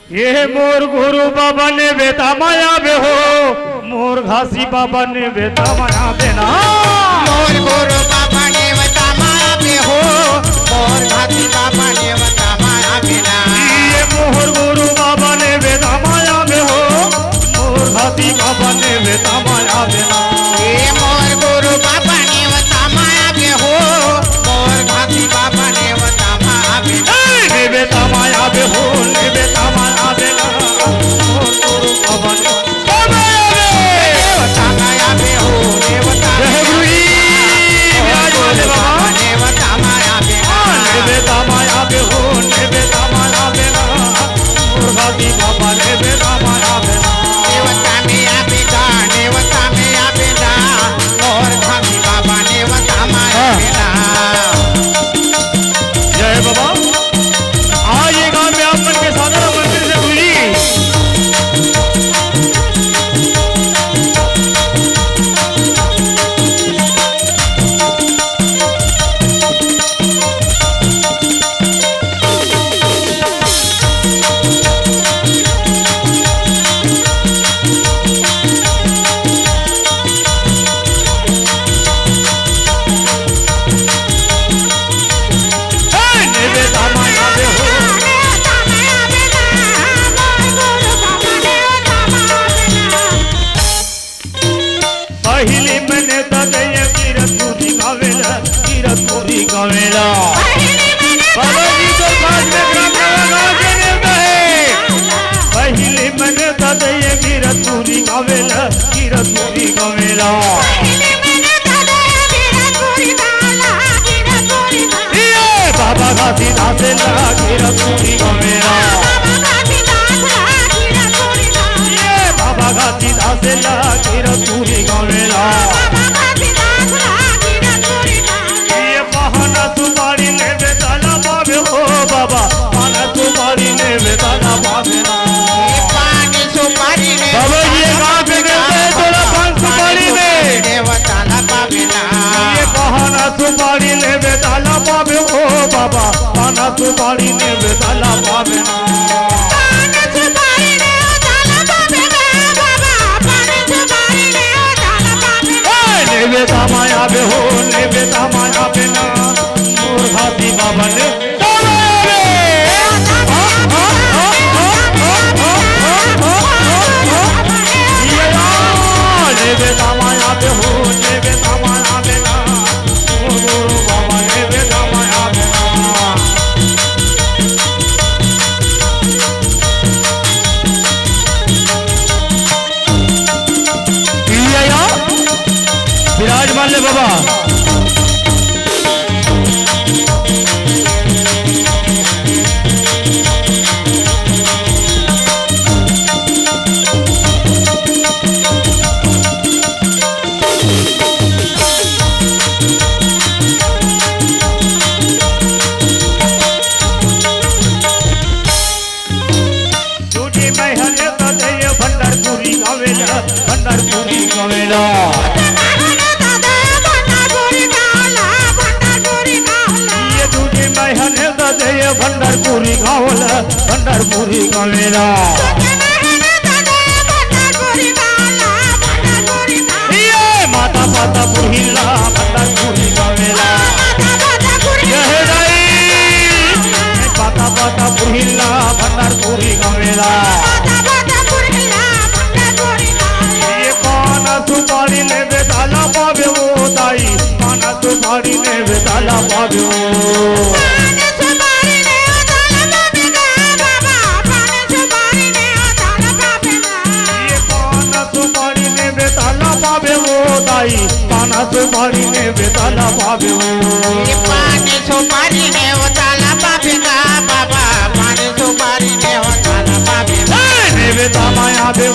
ये मोर गुरु बाबा ने बेटा माया बे हो मोर घासी बाबा ने बेटा माया बेना मोर गुरु बाबा ने बेटा माया बे हो मोर घासी बाबा ने बेटा माया बेना ये मोर गुरु बाबा ने बेटा माया बे हो मोर घासी बाबा ने बेटा माया बेना ये मोर गुरु बाबा ने बेटा माया बे हो मोर घासी बाबा ने बेटा माया बेना ने बेटा माया बे हो ने बेटा माया बेना मोर गुरु बाबा ने बेटा माया बे हो ने बेटा बाबा ने बेटा माया बेना ने बेटा माया बे हो ने बेटा माया बेना मोर घासी बाबा ने बेटा माया बेना नेवता में आबेगा नेवता में आबेगा मोर घासी बाबा नेवता माया बेना जय बाबा आज ये गांव में आप मन के साधना मंदिर से जुड़ी पहली मैंने तदय कीरतपुरी गावेला कीरतपुरी गावेला बाबा जी तो साथ में ग्राम नवागांव में पहली मैंने तदय कीरतपुरी गावेला कीरतपुरी गावेला ये बाबा घासी दासेला कीरतपुरी गावेला ये बाबा घासी दासेला कीरतपुरी गावेला ये बहाना तुम्हारी ने बेताला पावे हो बाबा बहाना तुम्हारी ने बेताला पावे ना पानी सुपारी ने बाबा ये कहाँ पे मिलते हैं थोड़ा पान सुपारी में नेवता ना पावेना ये बहाना तुम्हारी ने बेताला पावे हो बाबा बहाना तुम्हारी ने बेताला पावे ना बेटा माया बे हो ने बेटा माया बे ना मोर घासी बाबा ने बेटा माया बे हो ने बेटा माया बे ना मोर गुरु बाबा ने बेटा माया बे ना विराजमान ले बाबा झूठी महल तदय भंडारपुरी गावेला भंडारपुरी गावेला जय भंडारपुरी गावला भंडारपुरी गावेला ये माता पाता पुहिला भंडारपुरी गावेला यह दाई पाता पाता पुहिला भंडारपुरी गावेला ये पाना सुपारी ने बेताला पावे वो दाई पाना सुपारी ने बेताला पावे पाना सुपारी ने बेताला पावे ये पानी सुपारी ने उताला पावेगा बाबा पानी सुपारी ने उताला पावेगा ने बेटा माया बे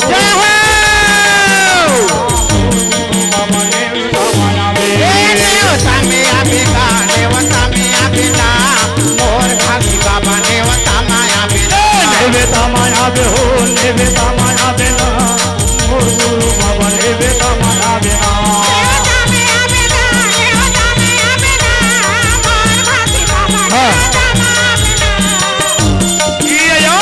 बाबा ने बेटा माया बे नेवता में आबेगा नेवता में आबेगा मोर घासी बाबा नेवता माया बेना ने बेटा माया बे हो ने बेटा माया बे ना मोर गुरु बाबा ने बेटा माया बे ना ये या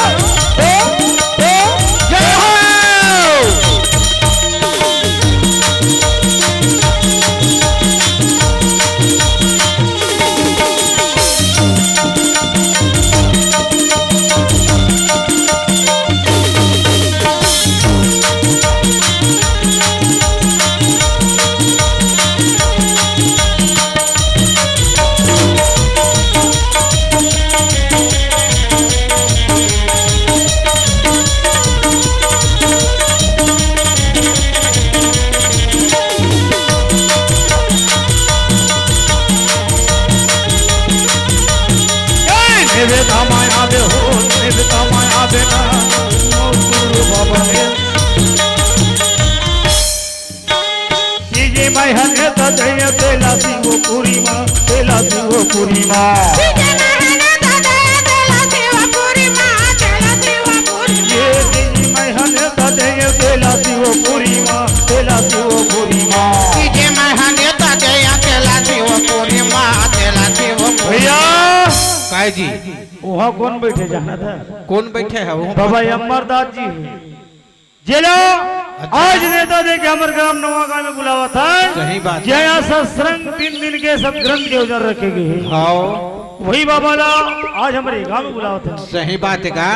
दया तेला शिवपुरी माँ तेला शिवपुरी माँ ये तीजी महने दया तेला शिवपुरी माँ तेला शिवपुरी माँ भैया काय जी वहाँ कौन बैठे जाना था कौन बैठे है वो बाबा अमरदास जी जिला आज नेता दे के हमारे ग्राम नवागांव में बुलावा था सही बात है। जया सत्संग 3 दिन के सब ग्रंथ के उधर रखे गए हाँ वही बाबा ला आज हमारे गांव में बुलावा था सही बात है का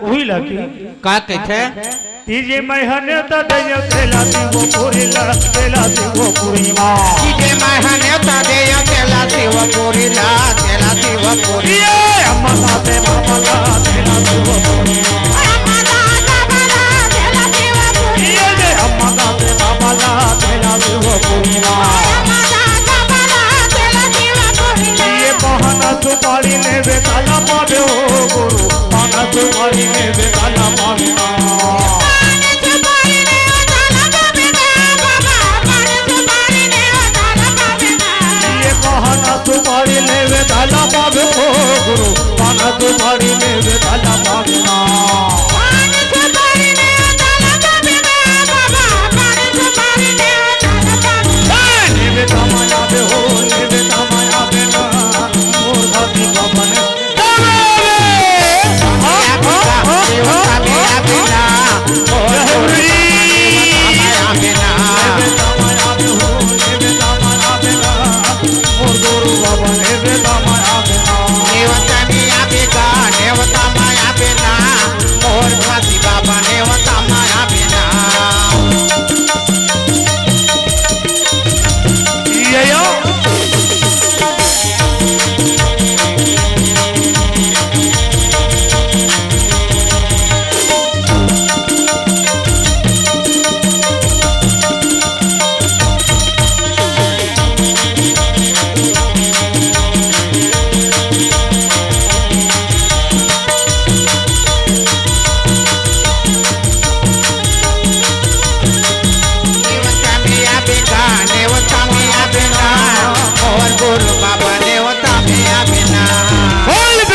वही लकी का कहते तीजे महने तो दया तेला शिवपुरी ला तेला शिवपुरी माँ ये अमरदास ते बाबा ला तेला शिवपुरी ये जे अमरदास ते बाबा ला तेला शिवपुरी माँ ये बहाना सुपारी ने बेताला पावे हो गुरु बहाना सुपारी ने बेताला पावे ये बहाना सुपारी ने बेताला पावे हो गुरु बहाना सुपारी ने बेताला पावे बेटा माया बे हो बेटा माया बे ना मोर भाभी बाबा ने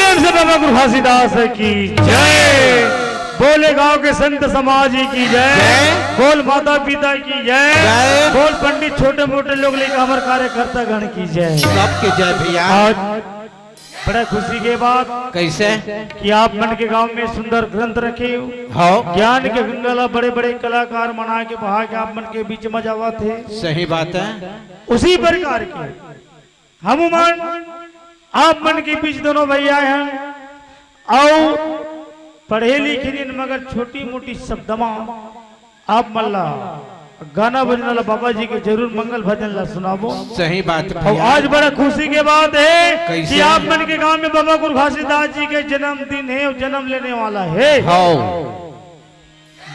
घासीदास की जय बोले गांव के संत समाज की जय बोल माता पिता की जय बोल पंडित छोटे मोटे लोग लेकर हमारे कार्यकर्ता गण की जय सबके जय भैया आज बड़ा खुशी के बात कैसे कि आप मन के गांव में सुंदर ग्रंथ रखे हो ज्ञान के गंगाला बड़े बड़े कलाकार मना के बहा के आप मन के बीच में जावा थे सही बात है उसी प्रकार के हम आप मन के बीच दोनों भैया हैं और पढ़े लिखे दिन मगर छोटी मोटी शब्दमा आप मल्ला गाना बजना ला बाबा जी के जरूर मंगल भजन ला सुनाबो सही बात और आज बड़ा खुशी के बात है कैसे? कि आप मन के गांव में बाबा गुरु घासीदास जी के जन्मदिन है और जन्म लेने वाला है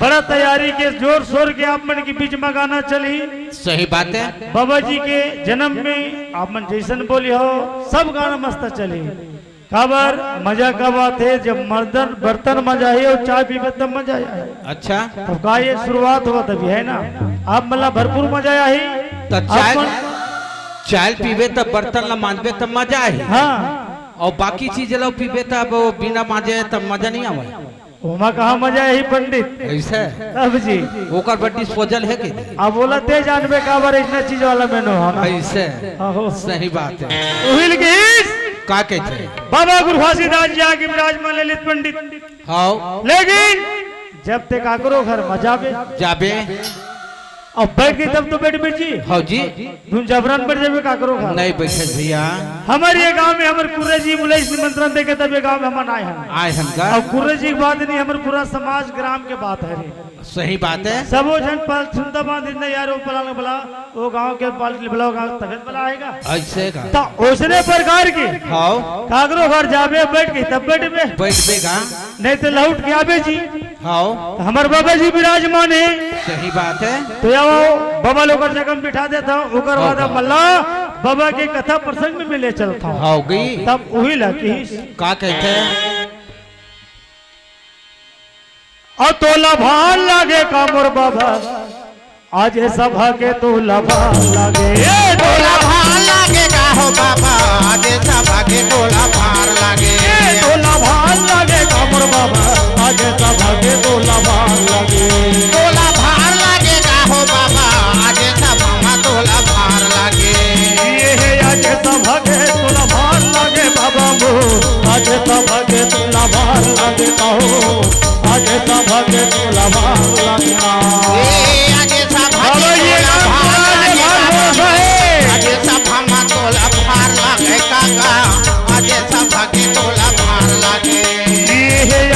बड़ा तैयारी के जोर शोर के आप मन के बीच में गाना चली सही बात है बाबा जी के जन्म में आप मन जैसन बोली हो सब गाना मस्त चली खबर मजा का बात है जब मर्दन बर्तन मजा है और चाय पीवे तब मजा आया अच्छा तो का ये शुरुआत हुआ तभी है ना आप मतलब भरपूर मजा आया है तो चाय पीवे तब बर्तन ला मांजबे तब मजा आई हाँ और बाकी चीज लो पीवे तब बिना मांजे तब मजा नहीं आवे वहाँ कहा मजा है पंडित ऐसे अब जी ओकर बड्डी सोजल है कि अब बोला ते जानबे का बार इतना चीज वाला मेनू है ऐसे आहो। सही बात है उहिल के का कहते बाबा गुरु घासीदास जी आगे विराजमान ललित पंडित हाँ लेकिन जब तक आकरो घर मजा बे जाबे और बैठ गई तब तो बैठ बेची हाँ जी तुम जबरन बैठ जाबे का करो घर नहीं बैठे भैया हमारे ये गांव में हमारे कुर्रे जी बोले निमंत्रण देके तब ये गांव में हम आए हैं आए हम का और कुर्रे जी की बात नहीं हमारे पूरा समाज ग्राम के बात है रे सही बात है सबो जन पाल सुनता बात इतना यार वो पला बला वो गांव के पाल बुलाओ गांव तबियत बला आएगा ऐसे का तो उसने प्रकार के हाँ कागरो घर जाबे बैठ गई तब बैठ बे बैठबेगा नहीं तो लौट के आबे जी हाँ तो हमारे बाबा जी विराजमान है सही बात है तो या वो बाबा लोग जगह में बिठा देता हूँ उकर बाद मल्ला बाबा के कथा प्रसंग में ले चलता हूँ हो गई तब वही लगी का कहते हैं और तोला भान लागे का मोर बाबा आज सभा के तो लभा लागे टोला भार लागे का हो बाबा आज सभा के टोला भार लागे टोला भार लागे कमर बाबा आज सभा के तो लभा लागे टोला भार लागे का हो बाबा आज सभा में टोला भार लागे ये है आज सभा के तो लभा लागे बाबा मो आज सभा के तो लभा लागे कहो आज सभा के तो लभा लागे आज सभा के टोला भार लागे आज सभा में टोला भार लागे काका आज सभा के टोला भार लागे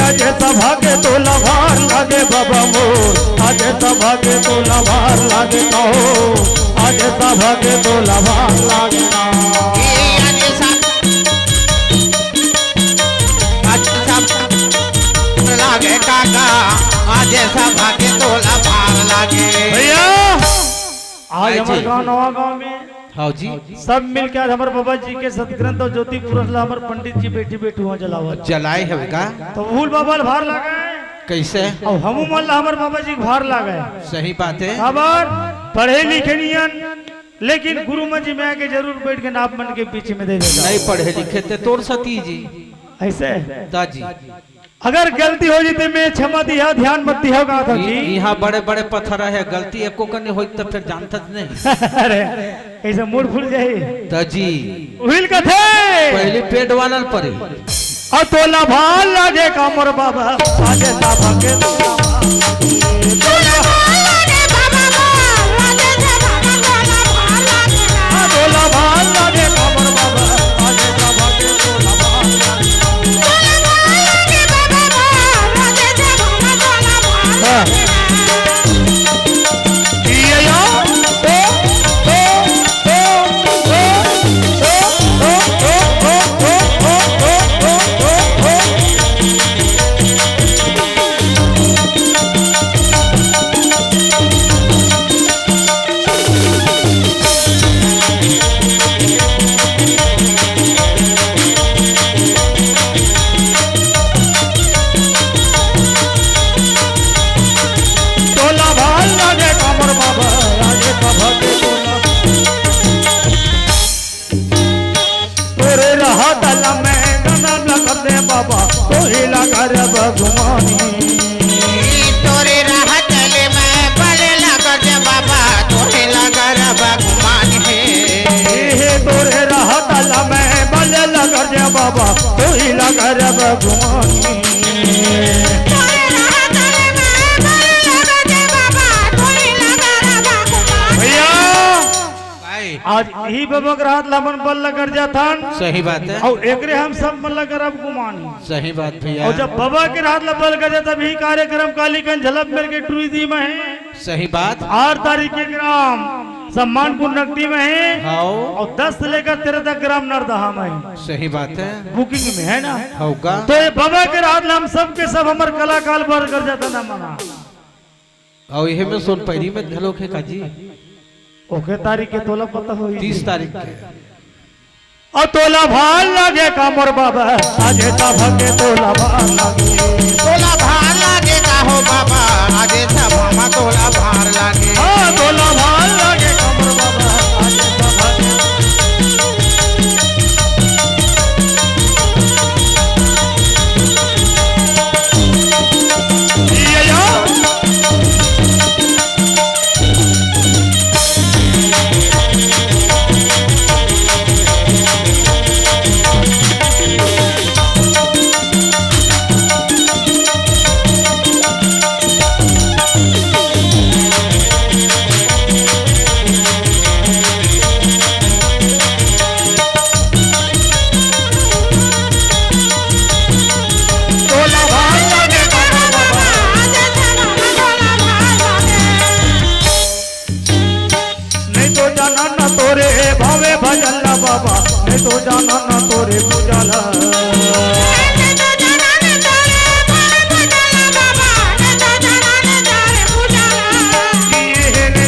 आज सभा के तो लभार लागे बाबा मोर आज सभा के तो लभार लागे कहो आज सभा के तो लभार लागे लागे काका आज सभा के टोला भार लागे भैया आज हमारे गाँव नवा गाँव में हाँ जी सब मिलकर आज हमारे बाबा जी के सतग्रंथ और ज्योति पुरस्ला हमारे पंडित जी बैठी बैठी हुआ जलावा जलाए है का तो भूल बाबा भार लगा कैसे और हम मल्ला हमारे बाबा जी भार लगा सही बात है खबर पढ़े लिखे नियन लेकिन गुरु मंजी में आके जरूर बैठ के नाप मन के पीछे में दे देगा नहीं पढ़े लिखे थे तोर सती जी ऐसे दादी अगर गलती हो जाती मैं क्षमा दिया ध्यान मत दिया कहा था जी यहाँ बड़े बड़े पत्थर है गलती एको करने हो तब फिर जानता नहीं अरे ऐसे मूड फूल जाए दादी उहिल कथे पहले पेट वाला पड़े और तोला भाल लागे कामर बाबा आगे साफा के तोला भाल लागे कामर बाबा आगे साफा के तोला भाल बाबा तो हिला कर भगवानी तोरे राहत ले मैं बड़े लगा दे बाबा तोरे लगा रे भगवान है तोरे राहत ला मैं बड़े लगा दे बाबा तो हिला कर भगवानी भैया आज यही बाबा के हाथ लामन बल लग जाता सही बात है और एकरे हम सब मन लग अब गुमानी सही बात भैया और जब बाबा के हाथ लबल कर जाता भी कार्यक्रम कालीगंज झलक मेरे के टूरिज्म में है सही बात 8 तारीख के ग्राम सम्मानपुर नकदी में है हाँ और 10 से लेकर 13 तक ग्राम नरदहा में है सही बात है बुकिंग में है ना होगा तो ये बाबा के हाथ हम सब के सब हमारे कलाकार बर कर जाता ना मना और यही में सोन पैरी में झलोक है काजी ओके तारीख के तोला पता हो 30 तारीख के और तोला भाल लागे कामर बाबा आज सभा के तोला भाल लागे तोला भार लागे का हो बाबा आज सभा में तोला भार लागे हाँ तोला भाल लागे कामर बाबा आज सभा के बाबा मैं तो जाना ना तोरे पूजाला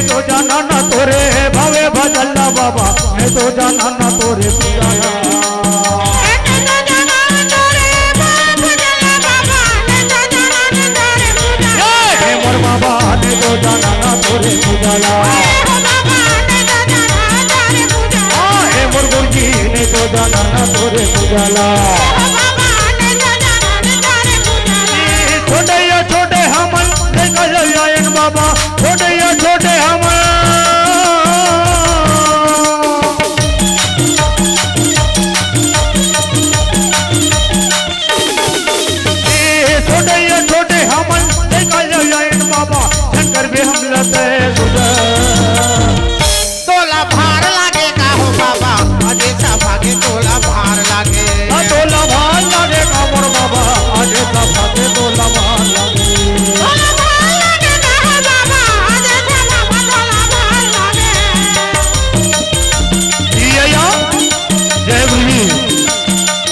तो जाना ना तोरे भावे भजल्ला बाबा मैं तो जाना ना तोरे पूजाला मोर बाबा ने तो जाना ना तोरे पूजाला गजानन तोरे पूजाला छोटे या छोटे हमन देखा जायन बाबा छोटे या छोटे हमन छोटे या छोटे हमन देखा जायन बाबा शंकर भी हम लते तोला भार लागे का हो बाबा अजे भागे तोला भार लागे तोला भार लागे का मोर बाबा अजे भागे तोला भार लागे जय गुरु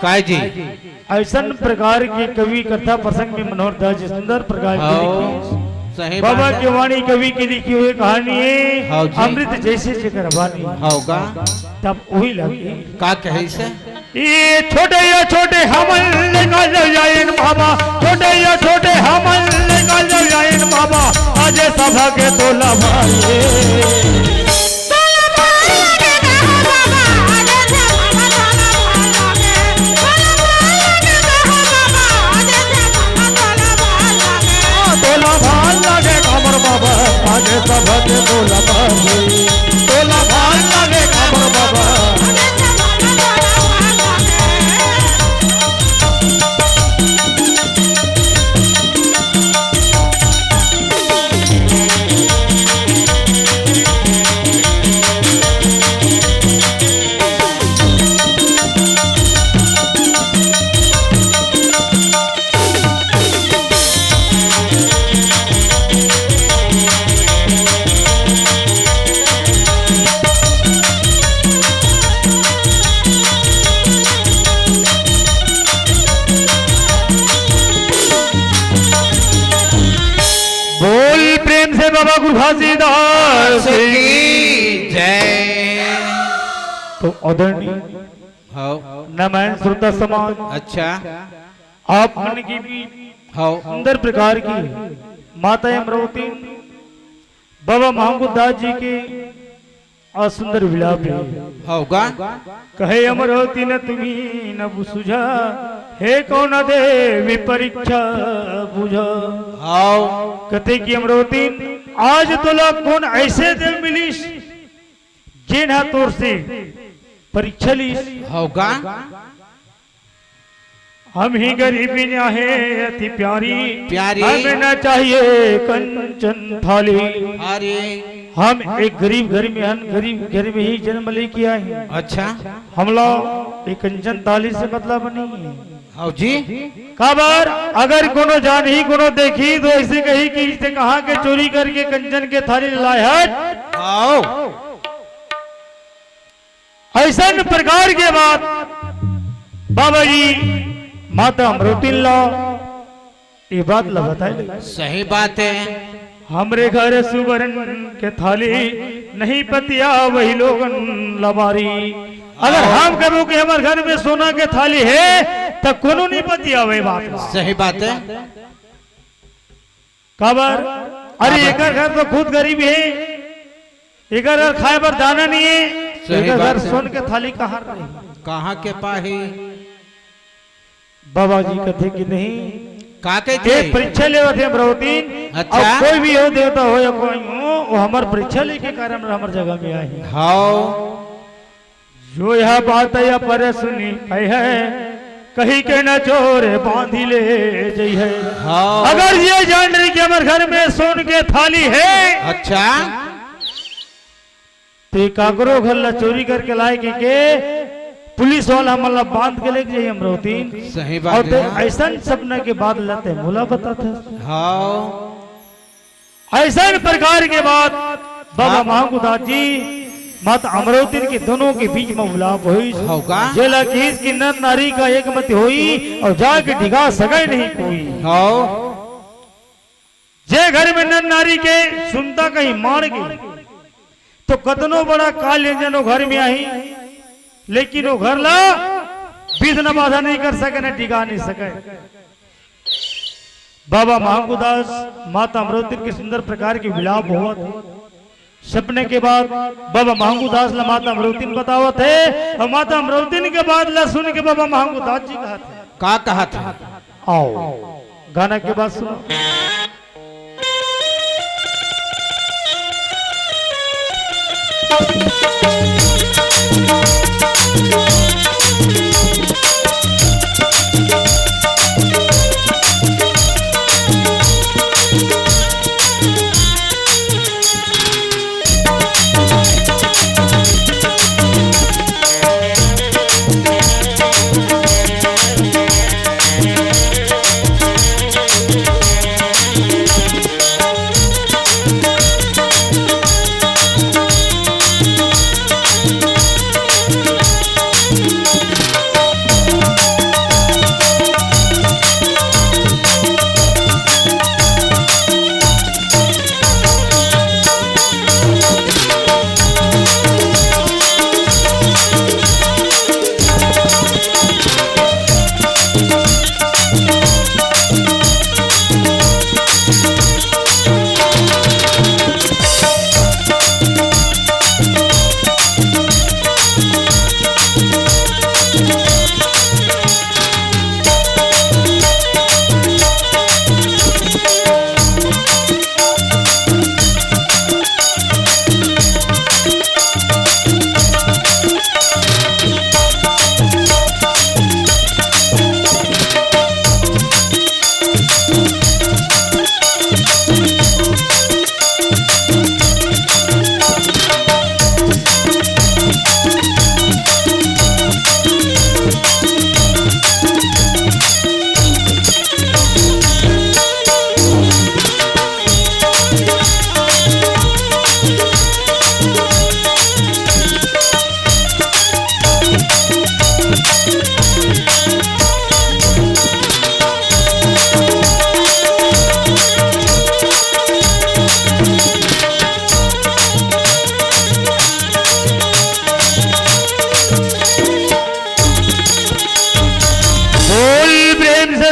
काय जी ऐसा प्रकार की कवि कथा प्रसंग में मनोहर दास जी सुंदर प्रकार की लिखी सही बाबा बात की वाणी कवि की लिखी हुई कहानी हाँ है जी। अमृत जैसे जिक्र वाणी होगा तब वही लगी का कहे से ये छोटे या छोटे हमन निकाल जायन बाबा छोटे या छोटे हमन निकाल जायन बाबा अजय सभा के तोला भाई तोला भाल लागे कमर बाबा आगे सभा के तोला भाई तोला भाल लागे कमर बाबा बाबा गुरु घासीदास की जय। तो आदरणीय हाँ नमन श्रोता समाज अच्छा आप मन की भी हाँ सुंदर प्रकार की माता अमरावती बाबा महमूद दास जी के असुंदर विलाप होगा कहे अमरावती न तुम्ही न सुझा हे कौन देवी परीक्षा बुझा हाँ कथे की अमरावती आज तोला कौन ऐसे देव मिलीस जिन तोर से परीक्षा लीस होगा हम ही गरीबी न है अति प्यारी प्यारी। हमें न चाहिए कंचन थाली अरे हम एक गरीब घर में गरीब घर में ही जन्म लेके आए हैं अच्छा हम लोग एक कंचन थाली से मतलब नहीं है हाँ जी खबर अगर कोनो जान ही कोनो देखी तो ऐसे कही कि इसने कहा के चोरी करके कंचन के थाली लाए हट आओ ऐसा प्रकार के बाद बाबा जी माता अमृति ला ये बात ला बताए सही बात है हमरे घर सुवर्ण के थाली नहीं पतिया वही लोगन लबारी अगर हम कहो कि हमारे घर में सोना के थाली है तो कोनो नहीं पति आवे बात बा। सही बात है। खबर अरे एक घर तो खुद गरीब है, एक घर खाए पर दाना नहीं है, सही एक घर बात है। सोन के थाली कहाँ रही। कहाँ के पाही बाबा जी कहते कि नहीं का के एक परीक्षा ले थे अमरावतीन। अच्छा। अब कोई भी हो देवता हो या कोई हो वो हमार परीक्षा लेके कारण हमार जगह में आए। हाँ जो यह बात या पर सुनी है कहीं के न चोरे बांधी ले जई है। हाँ अगर ये जान रही कि हमारे घर में सोन के थाली है अच्छा तो काकरो घर ला चोरी करके लाए के पुलिस वाला मतलब बांध के लेके जाइए अमरावती। सही और बात तो है। ऐसा सपना के बाद लाते बोला बताते हाँ ऐसा प्रकार के बाद बाबा महागुदास जी माता अमरावती के दोनों के बीच में मुलाकात हुई। होगा। जेला की इसकी नर नारी का एक मत हुई और जाके ढिगा सगाई नहीं कोई। हाँ जे घर में नर नारी के सुनता कहीं मार गई तो कतनो बड़ा काल जनो घर में आई लेकिन वो घर ला विघ्न बाधा नहीं कर सके न टिका नहीं सके। बाबा महागुदास माता अमरावती के सुंदर प्रकार के विलाप हुआ थे। सपने के बाद बाबा महागुदास ला माता अमरावती बतावा थे और माता अमरावती के बाद ला सुन के बाबा महागुदास जी कहा थे का कहा था। आओ गाना के बाद सुनो।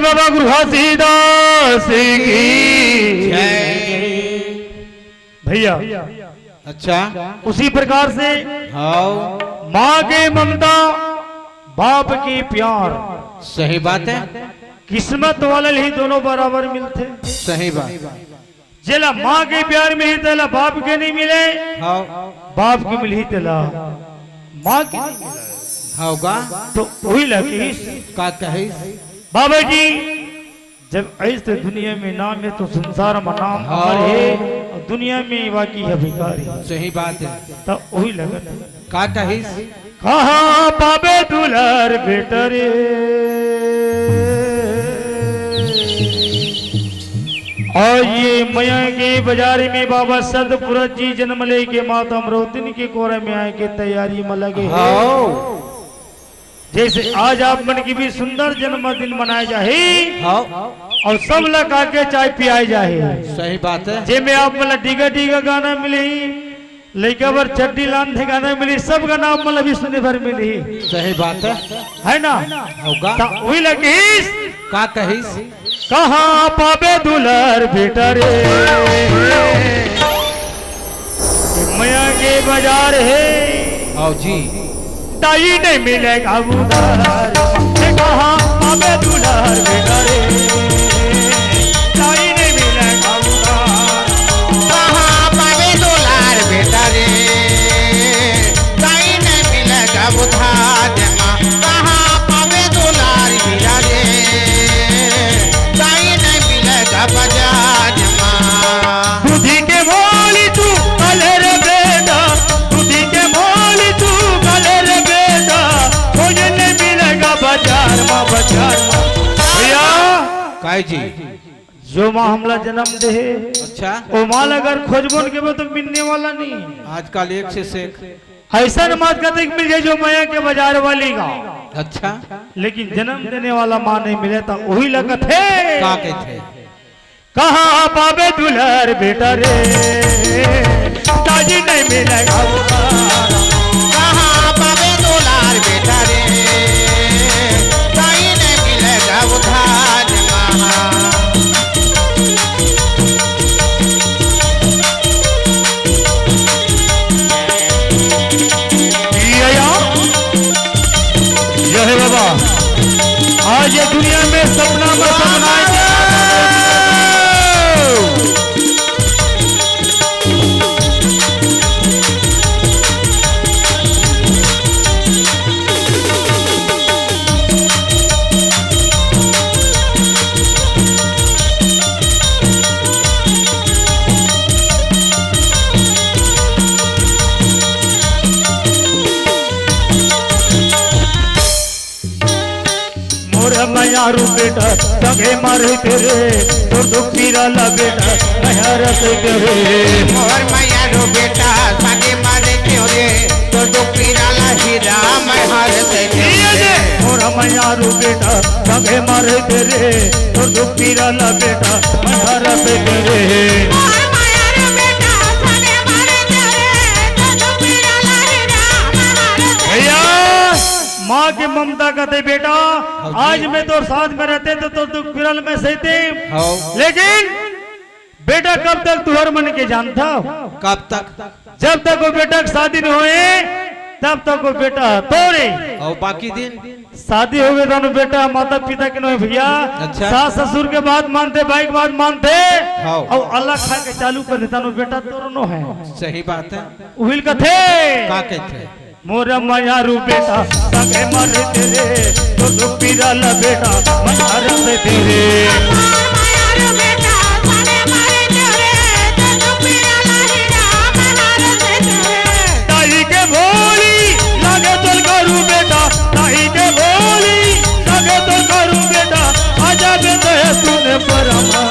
बाबा गुरु घासीदास की भैया। अच्छा उसी प्रकार से हाँ माँ के ममता बाप की प्यार सही बात है। किस्मत वाले ही दोनों बराबर मिलते। सही बात। जेला माँ के प्यार में ही तेला बाप के नहीं मिले, हाँ बाप की मिली तेला माँ की होगा तो वही लगी। का कही बाबा जी जब ऐसे दुनिया में नाम है तो संसार में नाम हाँ। अमर है और दुनिया में बाकी है भिखारी। सही बात है। तो वही लगत का कही कहाँ पाबे दुलार बेटरे और ये मया के बाजार में बाबा सदपुरत जी जन्म ले के माता अमरावती के कोरे में आए के तैयारी में लगे हैं। हाँ जैसे आज आप मन की भी सुंदर जन्मदिन मनाए जाए हाँ और सब लगा के चाय पियाए जाए। सही बात है। जे में आप मतलब डिगा डिगा गाना मिले लड़का पर चड्डी लान थे गाना मिली सबका नाम मतलब विष्णु भर मिली सही बात है ना होगा ता वही लगी का कहिस कहाँ पावे दुलर बेटा रे मया के बाजार है आओ जी ताई नहीं मिलेगा उधार कहाँ पावे दुलर बेटा रे ताई नहीं मिलेगा उधार कहाँ पावे दुलार बेटा रे ताई नहीं मिलेगा उधार माँ कहाँ पावे दुलार बेटा रे ताई नहीं मिलेगा बाजार माँ बुद्धि के मोली तू कले रे बेटा बुद्धि के मोली तू कले रे बेटा मुझे नहीं मिलेगा बाजार माँ भैया काय जी जो माँ हमला जन्म दे अच्छा वो माल अगर खोजबोन के वो तो मिलने वाला नहीं आजकल एक से सेक ऐसा नमाज कहते मिल जाए जो माया के बाजार वाली का अच्छा लेकिन जन्म देने वाला माँ नहीं मिले तो वही लगत है का कहते कहाँ पावे दुल्हर बेटा रे ताजी नहीं मिलेगा उधार। कहाँ पावे दुलार बेटा रे ताई नहीं मिलेगा उधार माँ यह है बाबा आज ये दुनिया में सपना में सपना मयारू बेटा संगे मारे तेरे तो दुख पीरा ला बेटा नया रस करे मोर मैया रो बेटा सागे मारे क्यों रे तो दुपीरा ला हीरा मैं हार से मोर मयारू बेटा संगे मारे तेरे तो दुख पीरा ला बेटा नया रस करे माँ की ममता कहते बेटा आज मैं तो साथ में रहते तो दुख फिरल में सहते लेकिन बेटा कब तक तुहर मन के जानता कब तक जब तक वो बेटा की शादी न होए तब तक वो बेटा तोरे और बाकी दिन शादी हो गई दोनों बेटा माता पिता के नहीं भैया अच्छा। सास ससुर के बात मानते भाई की बात मानते हाँ। और अल्लाह खा के चालू कर देता नो बेटा तोरनो है सही बात है उहिल कथे का कहते मोरा मयारू बेटा संगे मरे तेरे तो दुख पीरा ला बेटा मयार से तेरे ताई के भोली लागे तो करू बेटा ताई के भोली लागे तो करू बेटा आजा बेटा तूने परमा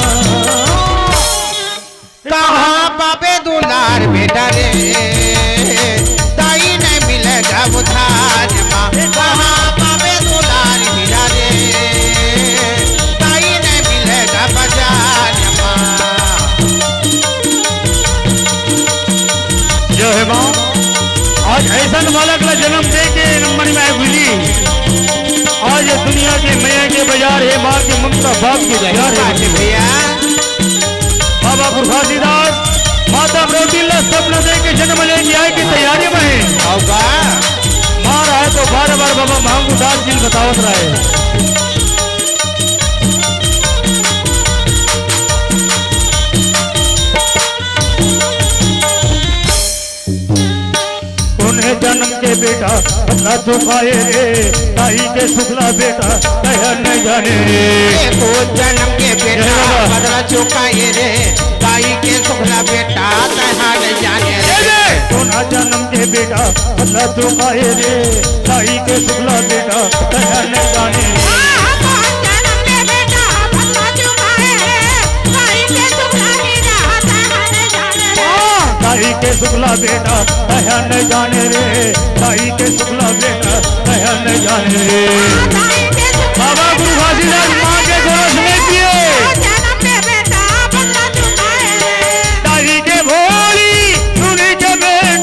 कहाँ पावे दुलार बेटा रे ताई नहीं मिलेगा उधार माँ कहाँ पावे दुलार बेटा रे ताई नहीं मिलेगा बाजार माँ जो है माँ आज ऐसा बालक ला जन्म दे के नंबर में भूली आज ये दुनिया के मैया के बाजार है माँ की ममता बाप की बाजार है भैया बाबा गुरफासीदास माता ब्रोटिल्ला सपना दे के जन्म लेके आए की तैयारी में है होगा मार आए तो बार बार बाबा मांगू दास जी बतावत रहे उन्हें जन्म के बेटा अपना चुकाए रे ताई के सुखला बेटा कह नहीं जाने को जन्म के बेटा बदला चुकाए रे ताई के सुखला बेटा तहा न जाने रे उन्हें जन्म के बेटा अपना चुकाए रे ताई के सुखला बेटा कह नहीं जाने ताई के सुखला बेटा कह नहीं जाने रे ताई के सुखला बेटा कह नहीं जाने रे बाबा गुरफासीदास माँ के घोष में किए ताई के भोली सुनी के बेटा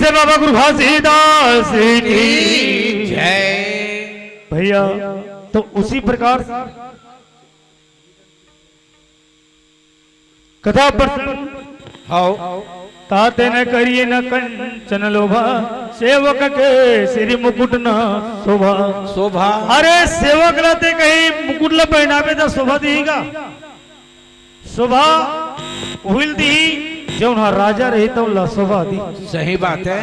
से बाबा गुरु घासीदास की जय। भैया तो उसी प्रकार कथा प्रसंग हाँ ताते न करिए न कंचन लोभा सेवक के श्री मुकुट न शोभा। शोभा अरे सेवक रहते कहीं मुकुट ल पहनावे तो शोभा देगा, शोभा उहिल दी जो ना राजा रही तो ला शोभा दी। सही बात है।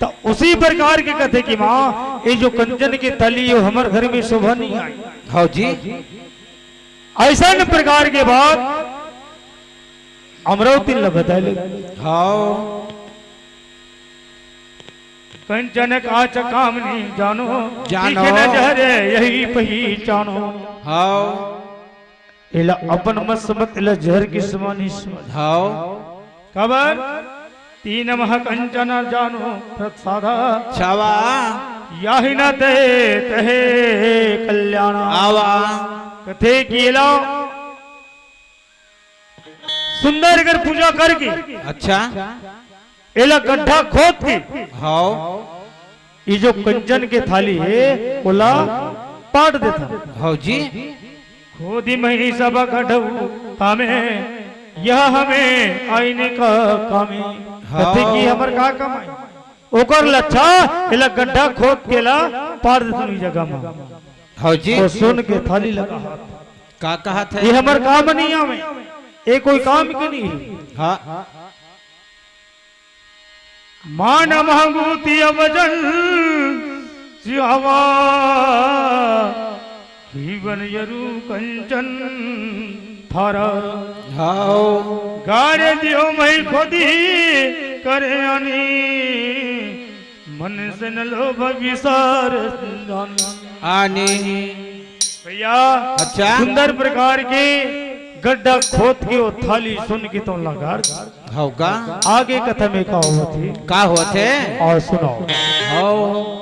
तो उसी प्रकार के कथे की माँ ये जो कंचन की तली है हमारे घर में शोभा नहीं आई। हाँ जी ऐसा न प्रकार के बाद अमरावती ल बताए लगे हाँ कंचन काच कामनी जानो जानो। दिखे नजर यही पहचानो। हाँ इला अपन मत इला जहर की समानी हाँ खबर तीन मह कंचन जानो प्रसादा छावा याहि न ते तहे कल्याण। आवा कथे कीला सुंदर कर पूजा करके अच्छा एला गड्ढा खोद के हाँ ये जो कंचन के थाली है ओला पाट देता। हाँ जी खोदी मही सब गढ़ऊ कामे यह हमें आईने का कामे। कथे की हमर का कमाई ओकर लच्छा एला गड्ढा खोद के ला पाट देता जगह में। हाँ जी तो सुन के थाली लगा का कहा था ये हमर काम नहीं आवे ये कोई काम के नहीं। हाँ मान महंगूती वजन सिहावा जीवन यरु कंचन थारा। हाँ गारे दियो मई खोदी करे आनी मन से न लोभ विसार आने भैया। अच्छा सुंदर प्रकार के गड्ढा खोद के वो थाली सुन के तो लगा होगा आगे कथा में का हुआ थी का होते और सुनाओ। हाँ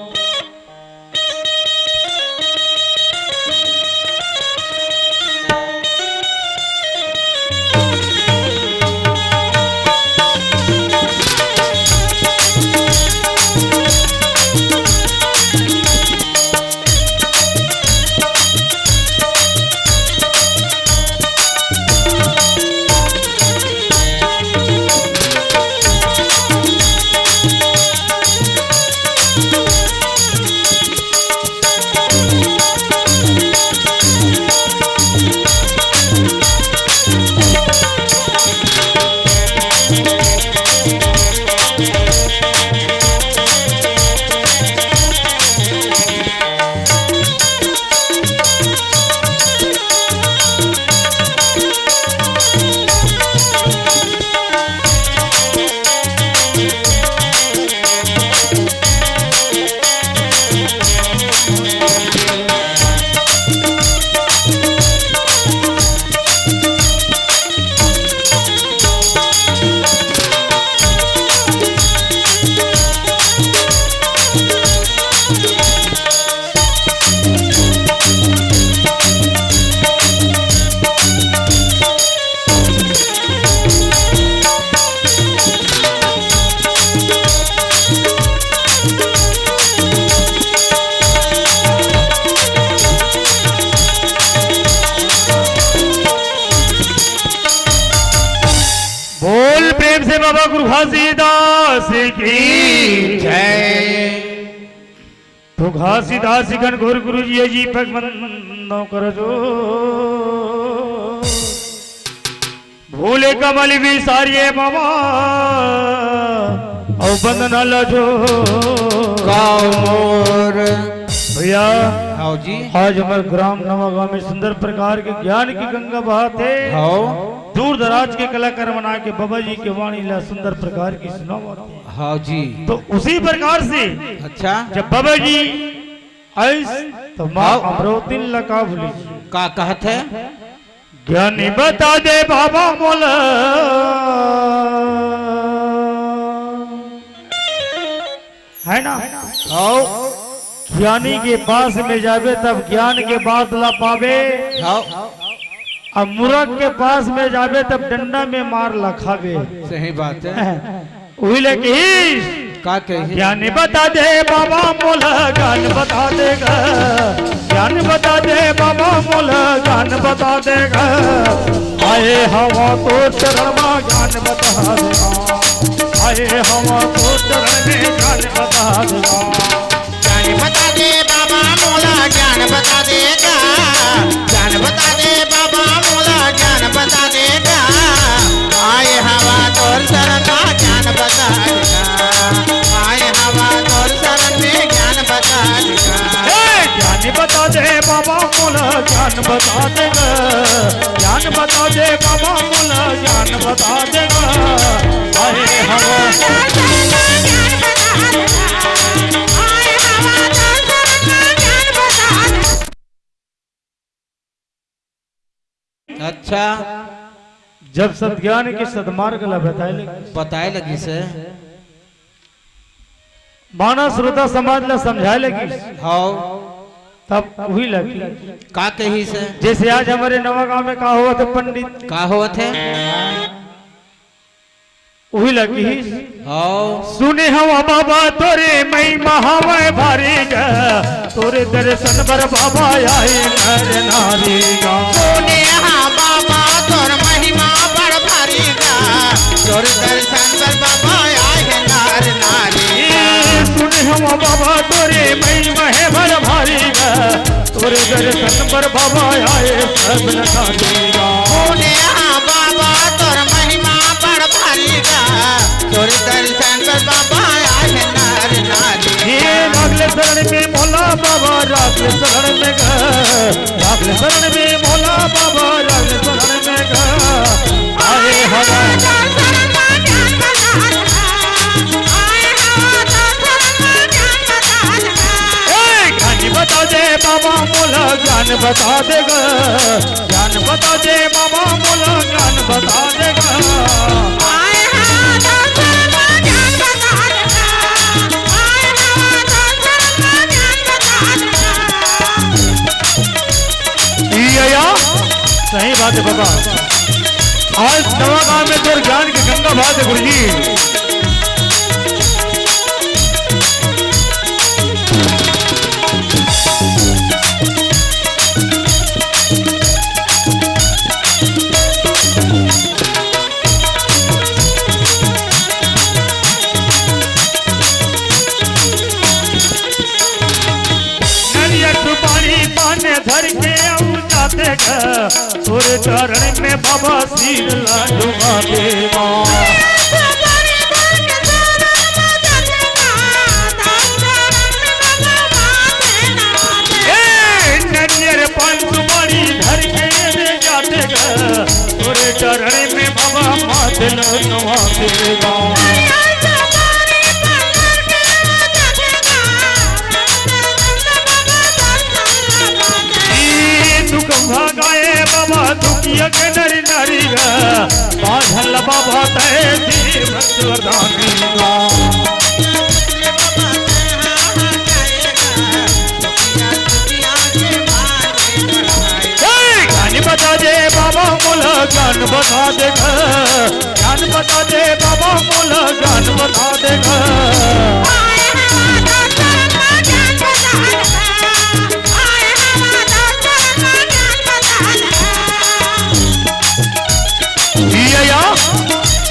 बाबा गुरु घासीदास की जय। तो घासीदास गण गुरु गुरु जी पगमंदो कर जो भूले कमल भी सारिये बाबा और बंदना लजो मोर भैया। हाँ जी आज हमारे ग्राम नवागांव में सुंदर प्रकार के ज्ञान की गंगा बहाते हाँ दूर दराज के कलाकार बना के बाबा जी के वाणी ला सुंदर प्रकार की सुनाओ। हाँ जी तो उसी प्रकार से अच्छा जब बाबा जी आइस तो माँ अमरोती लका भूली का कहत है ज्ञानी बता दे बाबा मोल है ना। हाँ ज्ञानी के पास में जावे तब ज्ञान के बाद ला पावे हाँ अब मूर्ख के पास में जावे तब डंडा में मार ला खावे। सही बात है। वही लगी का कही ज्ञान बता दे बाबा मोला ज्ञान बता देगा ज्ञान बता दे बाबा मोला ज्ञान बता देगा आए हवा तो चरण में ज्ञान बता देगा आए हवा तो चरण में ज्ञान बता देगा ज्ञान बता दे बाबा मोला ज्ञान बता देगा ज्ञान बता दे बाबा मोला ज्ञान बता देगा आए हवा तोर शरण का ज्ञान बता देगा आए हवा तोर शरण में ज्ञान बता देगा ज्ञान बता दे बाबा मोला ज्ञान बता देगा ज्ञान बता दे बाबा मोला ज्ञान बता देगा आए हवा अच्छा जब सद्ज्ञान के सदमार्ग ला बताए लगी से मानस श्रोता समाज ला समझाए लगी हाँ तब वही लगी का कही से जैसे आज हमारे नवा गांव में का हुआ था पंडित का हुआ थे वही लगी हाँ सुने हवा बाबा तोरे मई महावय भारी गा तोरे दर्शन बर बाबा आए नर नारी गा सुने हाँ बाबा तोर महिमा बड़ भारी गा तोर दर्शन पर बाबा आए नार नारी सुने हवा बाबा तोरे मई महे भर भारी गा तोरे दर्शन बर बाबा आए सब नारी गा सुने हाँ बाबा तोर महिमा बड़ भारी गा तोर दर्शन पर बाबा आए नार नारी ये रागले शरण में मोला बाबा रागले शरण में गा रागले शरण में मोला बाबा रागले शरण में गा आए हवा ज्ञान बता दे बाबा मोला ज्ञान बता देगा ज्ञान बता दे बाबा मोला ज्ञान बता देगा सही बात है बाबा आज नवा गांव में तो ज्ञान की गंगा बात है गुरु जी धर के जाते तोरे चरण में बाबा सिर ला डुबा देवा नरियर पान सुपारी धर के जाते तोरे चरण में बाबा माथे नवा देवा भागाए बाबा दुखिया के नरी नारी गा बाधल बाबा तय जीव वरदानी गा ज्ञान बता दे बाबा मोला ज्ञान बता देगा ज्ञान बता दे बाबा मोला ज्ञान बता देगा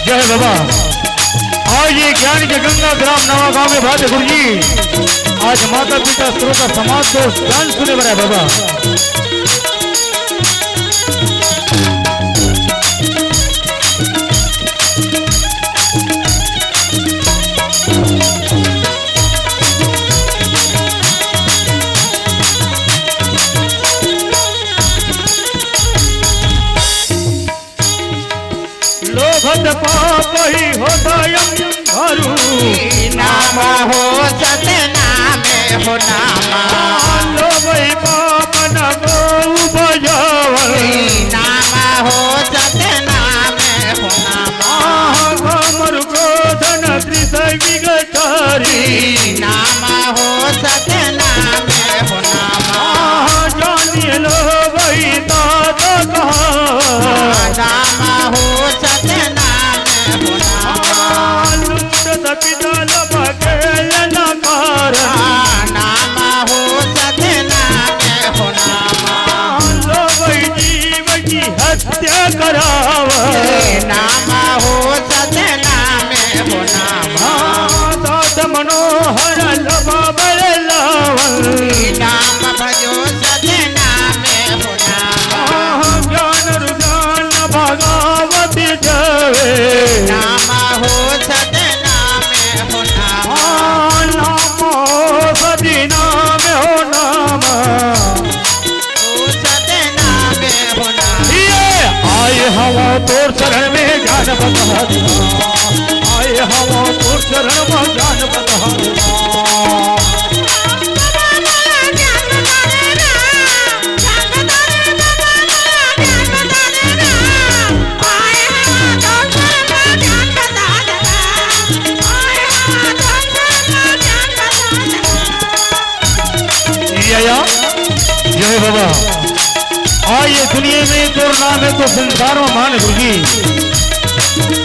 जय बाबा आज ये ज्ञान के गंगा ग्राम नवा गांव में बात है गुरु जी आज माता पिता श्रोता समाज को ज्ञान सुने बना है बाबा लोभत पाप ही होतायम हरु नाम हो सतनाम हो नाम लोभई पाप न गो बजावल नाम हो सतनाम हो नाम हमर गोधन त्रिसै विगतारी नाम हो सतनाम हो नाम जानिए लोभई तात कहा नाम हो सतनाम हो नाम में हो नाम दाद मनोहर लभा बल लावल नाम भजो सजना में हो नाम ज्ञान रुझान भगावती जवे नाम हो सजना में हो नाम नामो सदीना में हो नाम हो सजना में हो नाम ये आए हवा तोर शरण में ज्ञान बता देना आए हवा तोर शरण में ज्ञान बता देना जय बाबा आइए दुनिया में तो नाम है तो संसार में मान होगी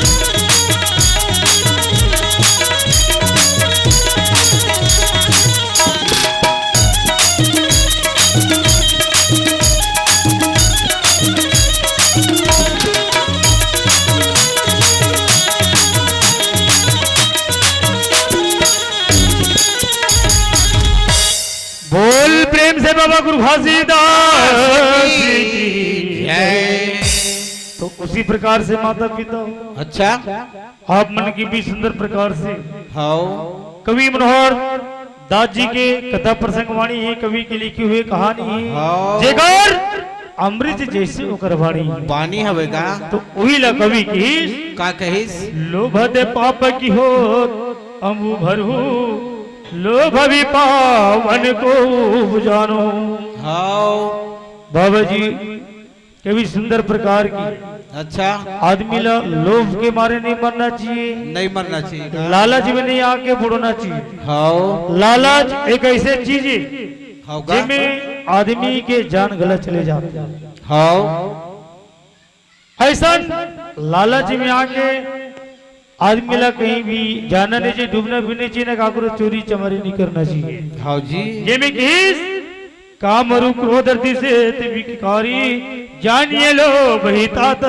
बोल प्रेम से बाबा गुरु घासीदास की जय तो उसी प्रकार से माता पिता अच्छा आप मन की भी सुंदर प्रकार से हाँ कवि मनोहर दास जी के कथा प्रसंग वाणी है कवि के लिखी हुई कहानी है हाँ। जेकर अमृत जैसे ओकर वाणी पानी हवेगा तो वही ला कवि की का कहिस लोभ दे पाप की हो अमु भरू लोभ भी पावन को जानो हाँ बाबा जी कभी सुंदर प्रकार की अच्छा आदमी ला लोभ के मारे नहीं मरना चाहिए नहीं मरना चाहिए लालच में नहीं आके बुड़ना चाहिए हाँ लालच एक ऐसे चीज है होगा जिसमें आदमी के जान गलत चले जाते हैं हाँ ऐसा लालच में आके आदमी ला कहीं भी जाना नहीं चाहिए डूबना भी नहीं चाहिए ना काकरो चोरी चमारी नहीं करना चाहिए हाँ जी ये में किस काम रु क्रोध रति से विकारी जानिए लो बही तात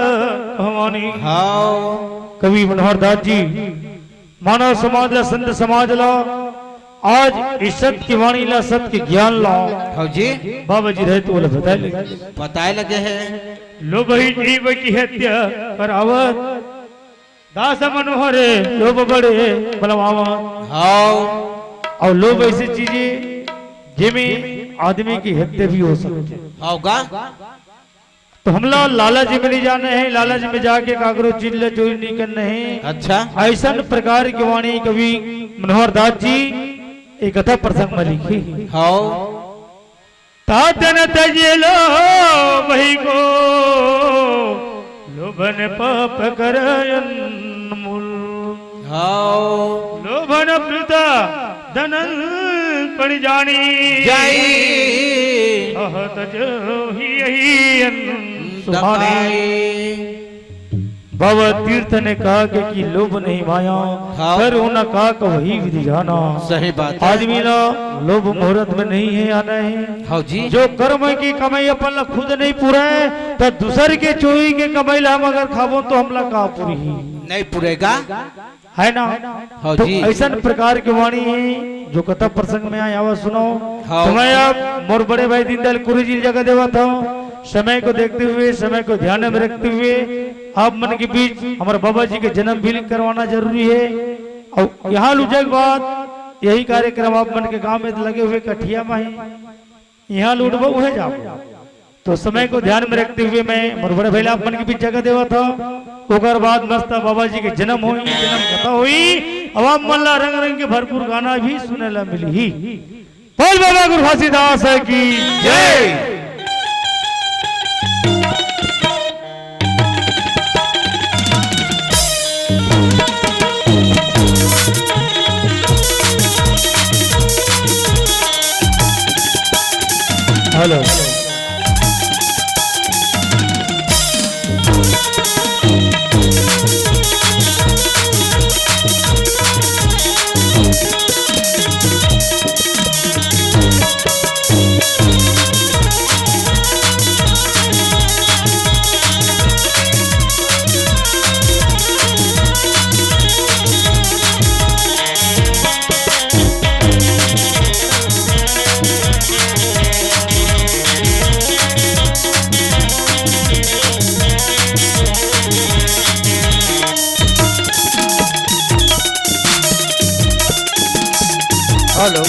भवानी हाँ कवि मनोहर दास जी मानव समाज ला संत समाज ला आज इस सत्य की वाणी ला सत्य के ज्ञान ला हाँ जी बाबा जी रहे तो बोले बताए लगे बताए लगे हैं लो बही जीव की हत्या करावत दास मनोहर लोभ बड़े बलवावा हाँ और लोभ ऐसी चीजें जिनमें आदमी की हत्या भी हो सकती है होगा तो हम लोग लालच में नहीं जाने हैं लालच में जाके काकरो चिल्ले चोरी नहीं करने हैं अच्छा ऐसा प्रकार की वाणी कवि मनोहर दास जी एक कथा प्रसंग में लिखी हाँ तातन तजेलो वही को लोभन पाप करयन मूल हाँ लोभन प्रता धनन पड़ जानी जय कहत जो ही यही सुहानी बाबा तीर्थ ने कहा कि लोभ नहीं माया हाँ। फिर उन्होंने कहा कि वही विधि जाना सही बात है आदमी ना लोभ मुहूर्त में नहीं है आना है हाँ जी जो कर्म की कमाई अपन ला खुद नहीं पूरा है तो दूसर के चोरी के कमाई ला हम अगर खाबो तो हमला का पूरी ही नहीं पूरेगा है ना हाँ तो जी। ऐसा प्रकार की वाणी है जो कथा प्रसंग में आया हुआ सुनो हाँ। तो मैं अब मोर बड़े भाई दीनदयाल कुरी जी जगह देवा था समय को देखते हुए समय को ध्यान में रखते हुए आप मन के बीच हमारे बाबा जी के जन्म भी करवाना जरूरी है और यहाँ लुझे बात यही कार्यक्रम आप मन के गांव में लगे हुए कठिया में यहाँ लूटबो उहे जाओ तो समय को ध्यान में रखते हुए मैं मोर बड़े भाई आप मन के बीच जगह देवा था ओकर बाद मस्त बाबा जी के जन्म हुई जन्म कथा हुई अब आप मल्ला रंग रंग के भरपूर गाना भी सुने ला मिली ही बोल बाबा गुरु घासीदास की जय hello hello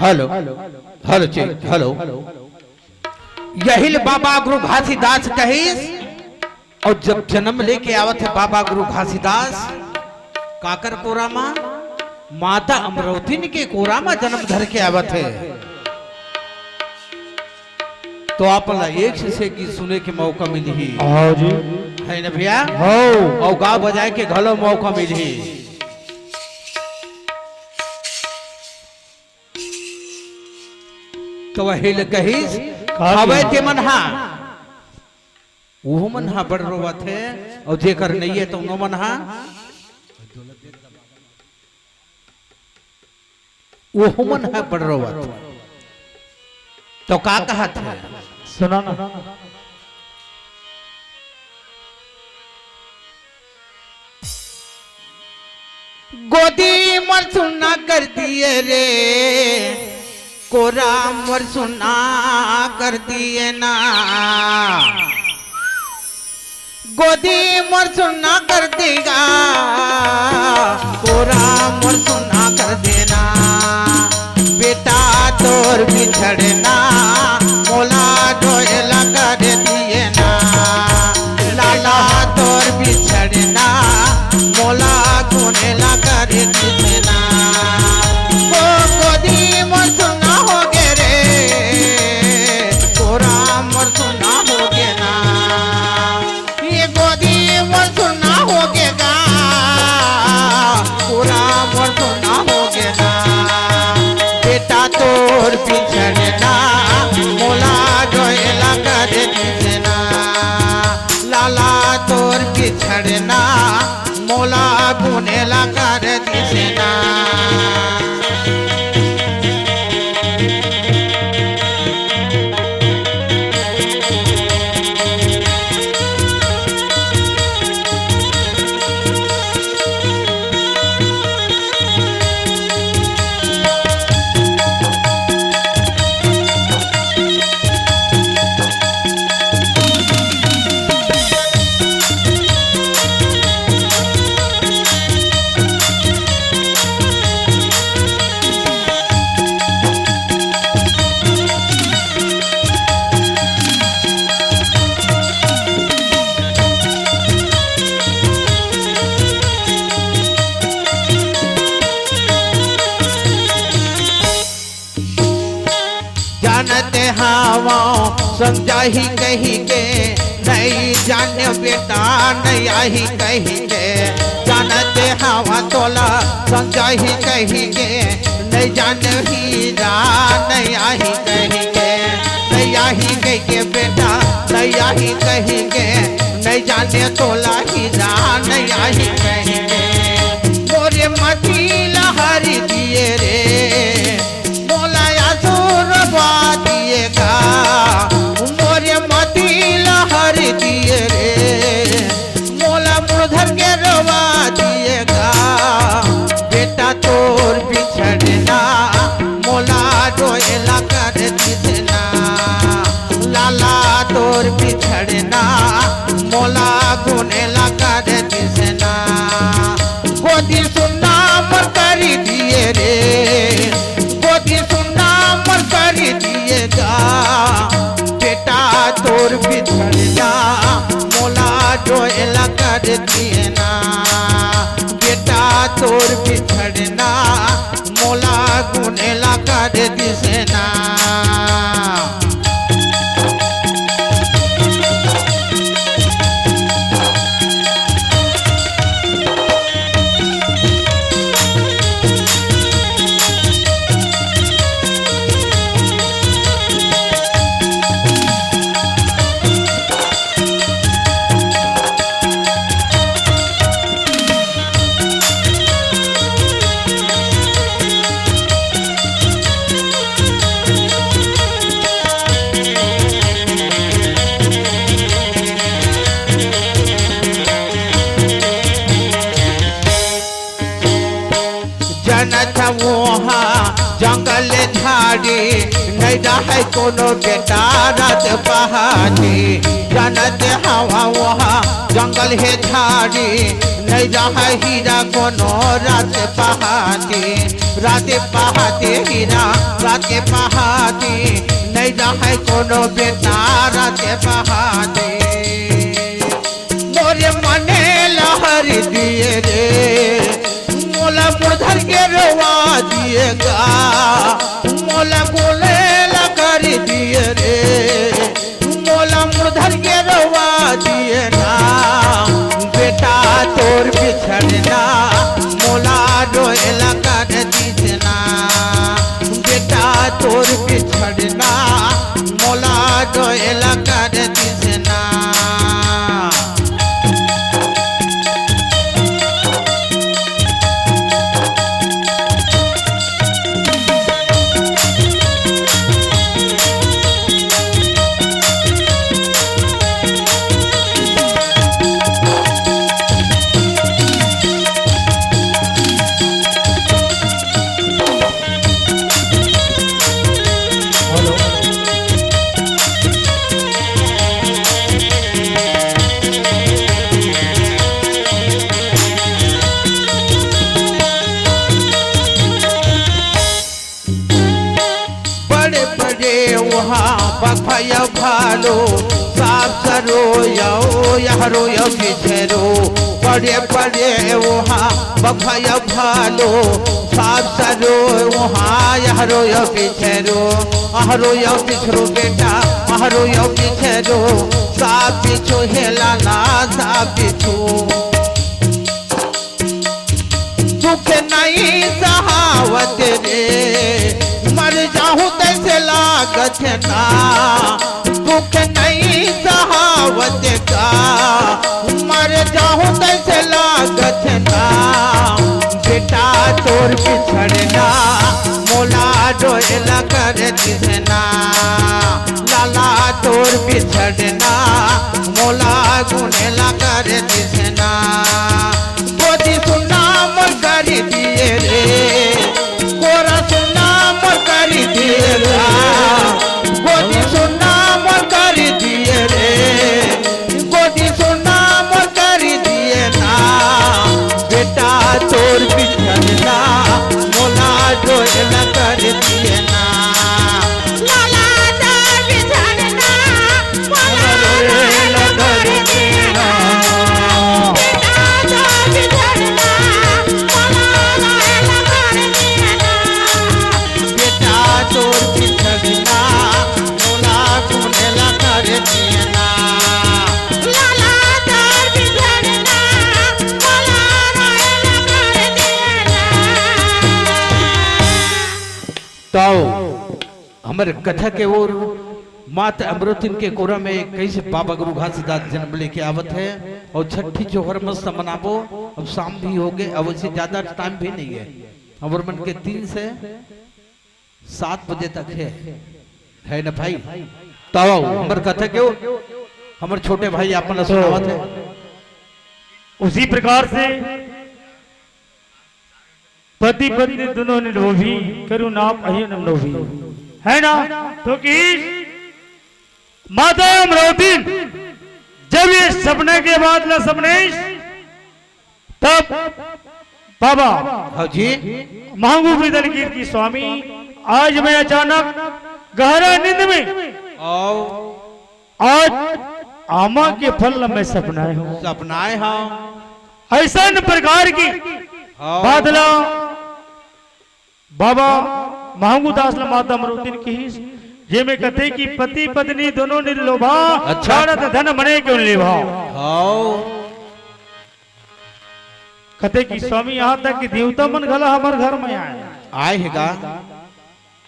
hello hello check hello यही बाबा गुरु घासीदास कहीस और जब जन्म लेके आवत है बाबा गुरु घासीदास काकर कोरामा माता अमरोतिन के कोरामा जन्म धर के आवत है तो आप एक से की सुने के मौका मिली हाँ जी है ना भैया हाँ और गा बजाए के घलो मौका मिली तो वही कहीस हवे ते मनहा वो मनहा बड़ रोवत है और जेकर नहीं है तो नो मनहा वो मनहा बड़ रोवत तो का कहत है सुना ना गोदी मर सुना कर दिए रे कोरा मर सुना कर दिए ना गोदी मर सुना कर देगा कोरा मर सुना कर देना बेटा तोर बिछड़ना मोला डोला कर दिए ना लाला तोर बिछड़ना मोला गुनेला कर दिए ना वो गोदी मर सुना हो गे रे कोरा मर सुना हो गे ना ये गोदी मर सुना हो गेगा कोरा मर सुना हो गे ना बेटा तोर पिछड़ना मोला डोला कर दिना लाला तोर पिछड़ना मोला गुनेला कर दिना जानते हवा समझाही कही के नहीं जाने बेटा नहीं आई कही के जानते हवा तोला समझाही कही के नहीं जाने हीरा नहीं आई कही के नहीं आई कही के बेटा नहीं आई कही के नहीं जाने तोला हीरा नहीं आई कही के मोरे मती लहरी दिए रे दिएगा मोरे मती लहर दिए रे मोला मुर्धर के रवा दिएगा बेटा तोर बिछड़ना मोला डोला कर देना लाला तोर बिछड़ना मोला गुनेला कर देना गोदी सुनना मर कर दिए रे गोदी सुनना मर कर दिएगा बेटा तोर बिछड़ना मोला डोला कर देना बेटा तोर बिछड़ना मोला गुन जनत वहाँ जंगल झाड़ी नहीं रहे कोनो बेटा रात पहाड़ी जनत हवा वहाँ जंगल है झाड़ी नहीं रहे हीरा कोनो रात पहाड़ी हीरा रात पहाड़ी नहीं रहे कोनो बेटा रात पहाड़ी मोरे मने लहर दिए रे मोला मुधर के रवा दिएगा मोला बोले कर दिए रे मोला मुधर के रवा दिए ना बेटा तोर बिछड़ना मोला रोएला कर दीजना बेटा तोर बिछड़ना मोला रोएला कर दीजना बखय भालो साफ सरो यहरो बिछरो बड़े बड़े वहाँ बखय भालो साफ सरो वहाँ यहरो बिछरो अहरो बिछरो बेटा अहरो बिछरो साफ बिछो हेला ना साफ बिछो दुख नहीं सहावत रे मर जाऊं तैसे लागत ना दुख नहीं सहावत का मर जाऊं तैसे लागत ना बेटा तोर बिछड़ना मोला डोला कर दिसना लाला तोर बिछड़ना मोला गुनेला कर दिसना गोदी सुना मोर कर दिए रे कोरा सुना मोर कर दिए रा गोदी सुना मोर कर दिए रे गोदी सुना मोर कर दिए ना बेटा तोर बिछड़ना मोला डोला कर दिए ना लाला तोर बिछड़ना मोला डोला कर दिए ना बेटा तोर बिछड़ना मोला डोला कर दिए ना बेटा तोर बिछड़ना मोला गुनेला कर दिए ना लाला तोर बिछड़ना मोला डोला कर दिए ना तो हमारे कथा के ओर मात अमृतिन के कोरा में कैसे बाबा गुरु घासीदास जन्म लेके आवत है और छठी जोहर मस्त मनाबो। अब शाम भी हो गए, अब वैसे ज्यादा टाइम भी नहीं है, हमारे मन के 3 से 7 बजे तक है ना भाई। तो हमारे कथा के ओर हमारे छोटे भाई अपन सुनावत है। उसी प्रकार से पति पत्नी दोनों ने लोभी करू नाम अहियन लोभी है ना। तो कि माता अमरावती जब ये सपने के बाद ना सपने तब बाबा हाँ जी महंगू बिदलगीर की स्वामी आज मैं अचानक गहरा नींद में आज आमा के फल में सपनाए हूँ सपनाए हाँ ऐसा प्रकार की बादला बाबा महंगू दास माता अमरुद्दीन की ये में कहते कि पति पत्नी दोनों ने लोभा अच्छा धन मने क्यों लेभा हाँ कहते कि स्वामी यहाँ तक कि देवता मन गला हमारे घर में आए हैगा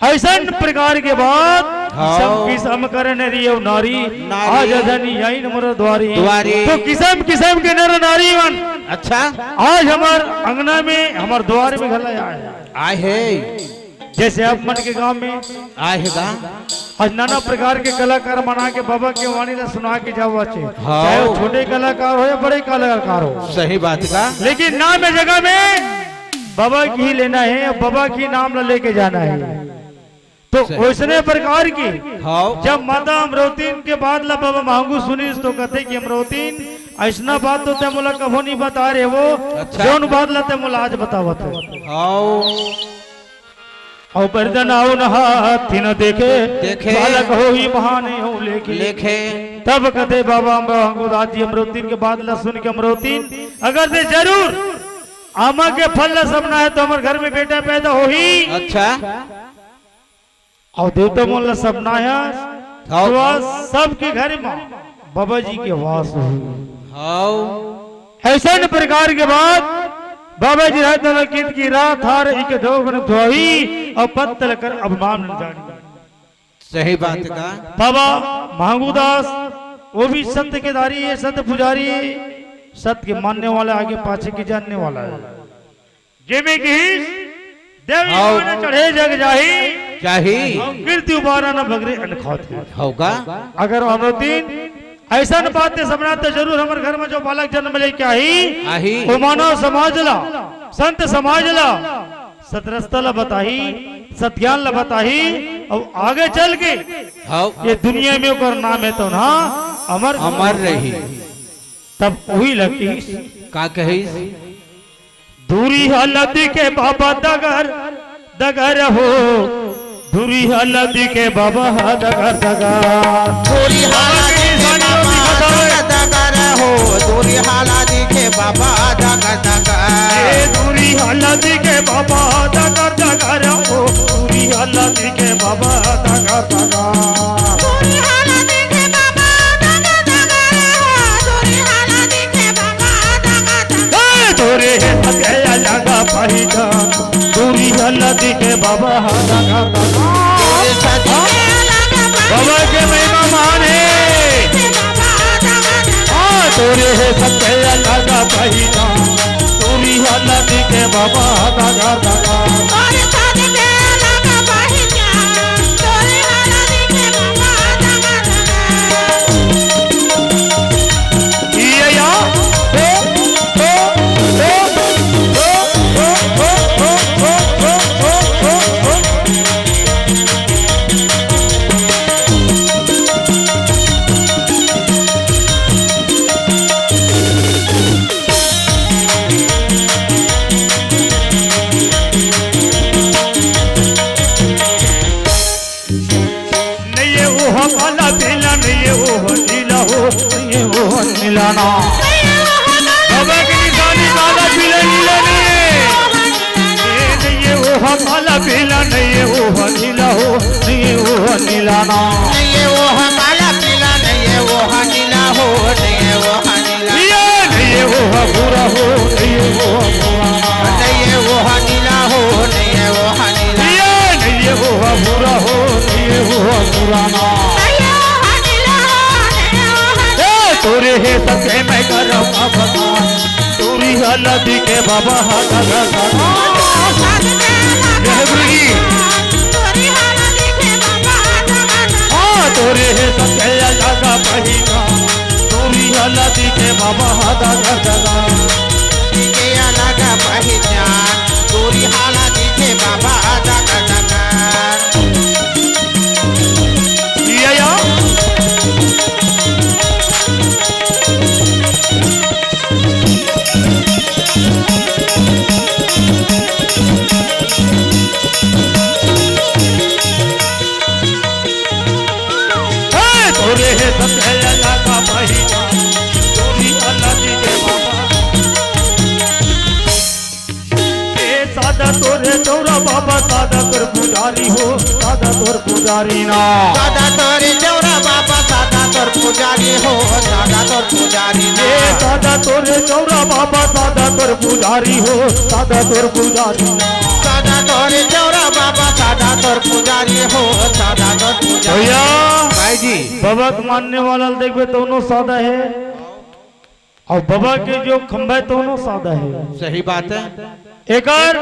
ऐसा प्रकार के बाद हाँ। सब किस्म कर नरी और नारी नारी। आज धनी आई नमर द्वारी द्वारी। तो किस्म किस्म के नर नारी मन अच्छा आज हमार अंगना में हमार द्वार में घला आए आए है जैसे आप मन के गांव में आएगा आज नाना प्रकार के कलाकार बना के बाबा के वाणी ने सुना के जाओ अच्छे हाँ। चाहे वो छोटे कलाकार हो या बड़े कलाकार हो सही बात का लेकिन नाम है जगह में बाबा की ही लेना है और बाबा की नाम ला लेके जाना है। तो सही। वैसने प्रकार की हाँ जब माता अमरोतीन के बाद ला बाबा मांगू सुनी तो कहते कि अमरोतीन ऐसा बात तो ते मोला कभो नहीं बता रहे वो अच्छा। जौन बात ला ते मोला आज बतावत है। हाँ और बर्दन आओ नहाथी न देखे बालक हो ही महाने हो लेके लेखे तब कहते बाबा मांगूदास जी अमरोतीन के बाद ला सुन के अमरोतीन अगर से जरूर आमा के फल ला सपना है तो हमारे घर में बेटा पैदा हो ही। अच्छा और देवता मोला सपना है हाँ तो सबके घर में बाबा जी के वास हो। हाँ ऐसा न प्रकार के बाद बाबा जी रहते कित की रात हार एक धोबन धोई और पत्तल कर अभिमान न जानी। सही बात का बाबा मांगूदास वो भी सत्य के धारी है, सत्य पुजारी है, सत्य के मानने वाला आगे पाछे के जानने वाला है। जेमे की देवी हाँ। मन चढ़े जग जाही चाहिए कीर्ति उबारा न बगरे अनखाते। होगा अगर अमरोतीन ऐसा न बात है समझना तो जरूर हमारे घर में जो बालक जन्म ले क्या ही आही वो मानव समाज ला संत समाज ला सतरस्ता ला बताही सत्यान ला बताही और आगे चल के हाँ ये दुनिया में ओकर नाम है तो ना अमर अमर रही तब वही लगती का कही दूरी हलदी के बाबा दगर हो दूरी हलदी के बाबा दगर दूरी हालादी के बाबा दगर हो दूरी हालादी के बाबा दगर दूरी हलदी के बाबा दगर हो दूरी हलदी के बाबा दगर दूरी हालादी के बाबा दगर हो दूरी हालादी के बाबा दगर तोरे हथेया लगा पहचान दूरी हलदी के बाबा दगर बाबा के महिमा महान है तोरे है सत्य लगा पहचान दूरी हलदी के बाबा दगर मिलाना बाबा की निशानी काला पीला नीला नहीं ये वो काला पीला नहीं ये वो नीला हो नहीं ये वो नीलाना नहीं ये वो काला पीला नहीं ये वो नीला हो नहीं ये वो नीला नहीं ये वो भूरा हो नहीं ये वो भूरा नहीं ये वो नीला हो नहीं ये वो नीला नहीं ये वो भूरा हो नहीं ये वो पुराना तोरे है सके मैं करम भगवान तोरी हलदी के बाबा तोरे है सके लगा पहिना तोरी हलदी के बाबा के अलग पहचान तोरी हालदी के बाबा तोरे है सके लगा पहिना तोरी हलदी के बाबा सादा तोरे चौरा बाबा सादा तोर पुजारी हो सादा तोर पुजारी ना सादा तोरे चौरा बाबा सादा तोर पुजारी हो सादा तोर पुजारी ना सादा तोरे चौरा बाबा सादा तोर पुजारी हो सादा तोर पुजारी सादा तोरे चौरा बाबा सादा तोर पुजारी हो सादा तोर पुजारी भैया भाई जी बाबा को मानने वाला देखबे दोनों सादा है और बाबा के जो खंभा है दोनों सादा है। सही बात है एक और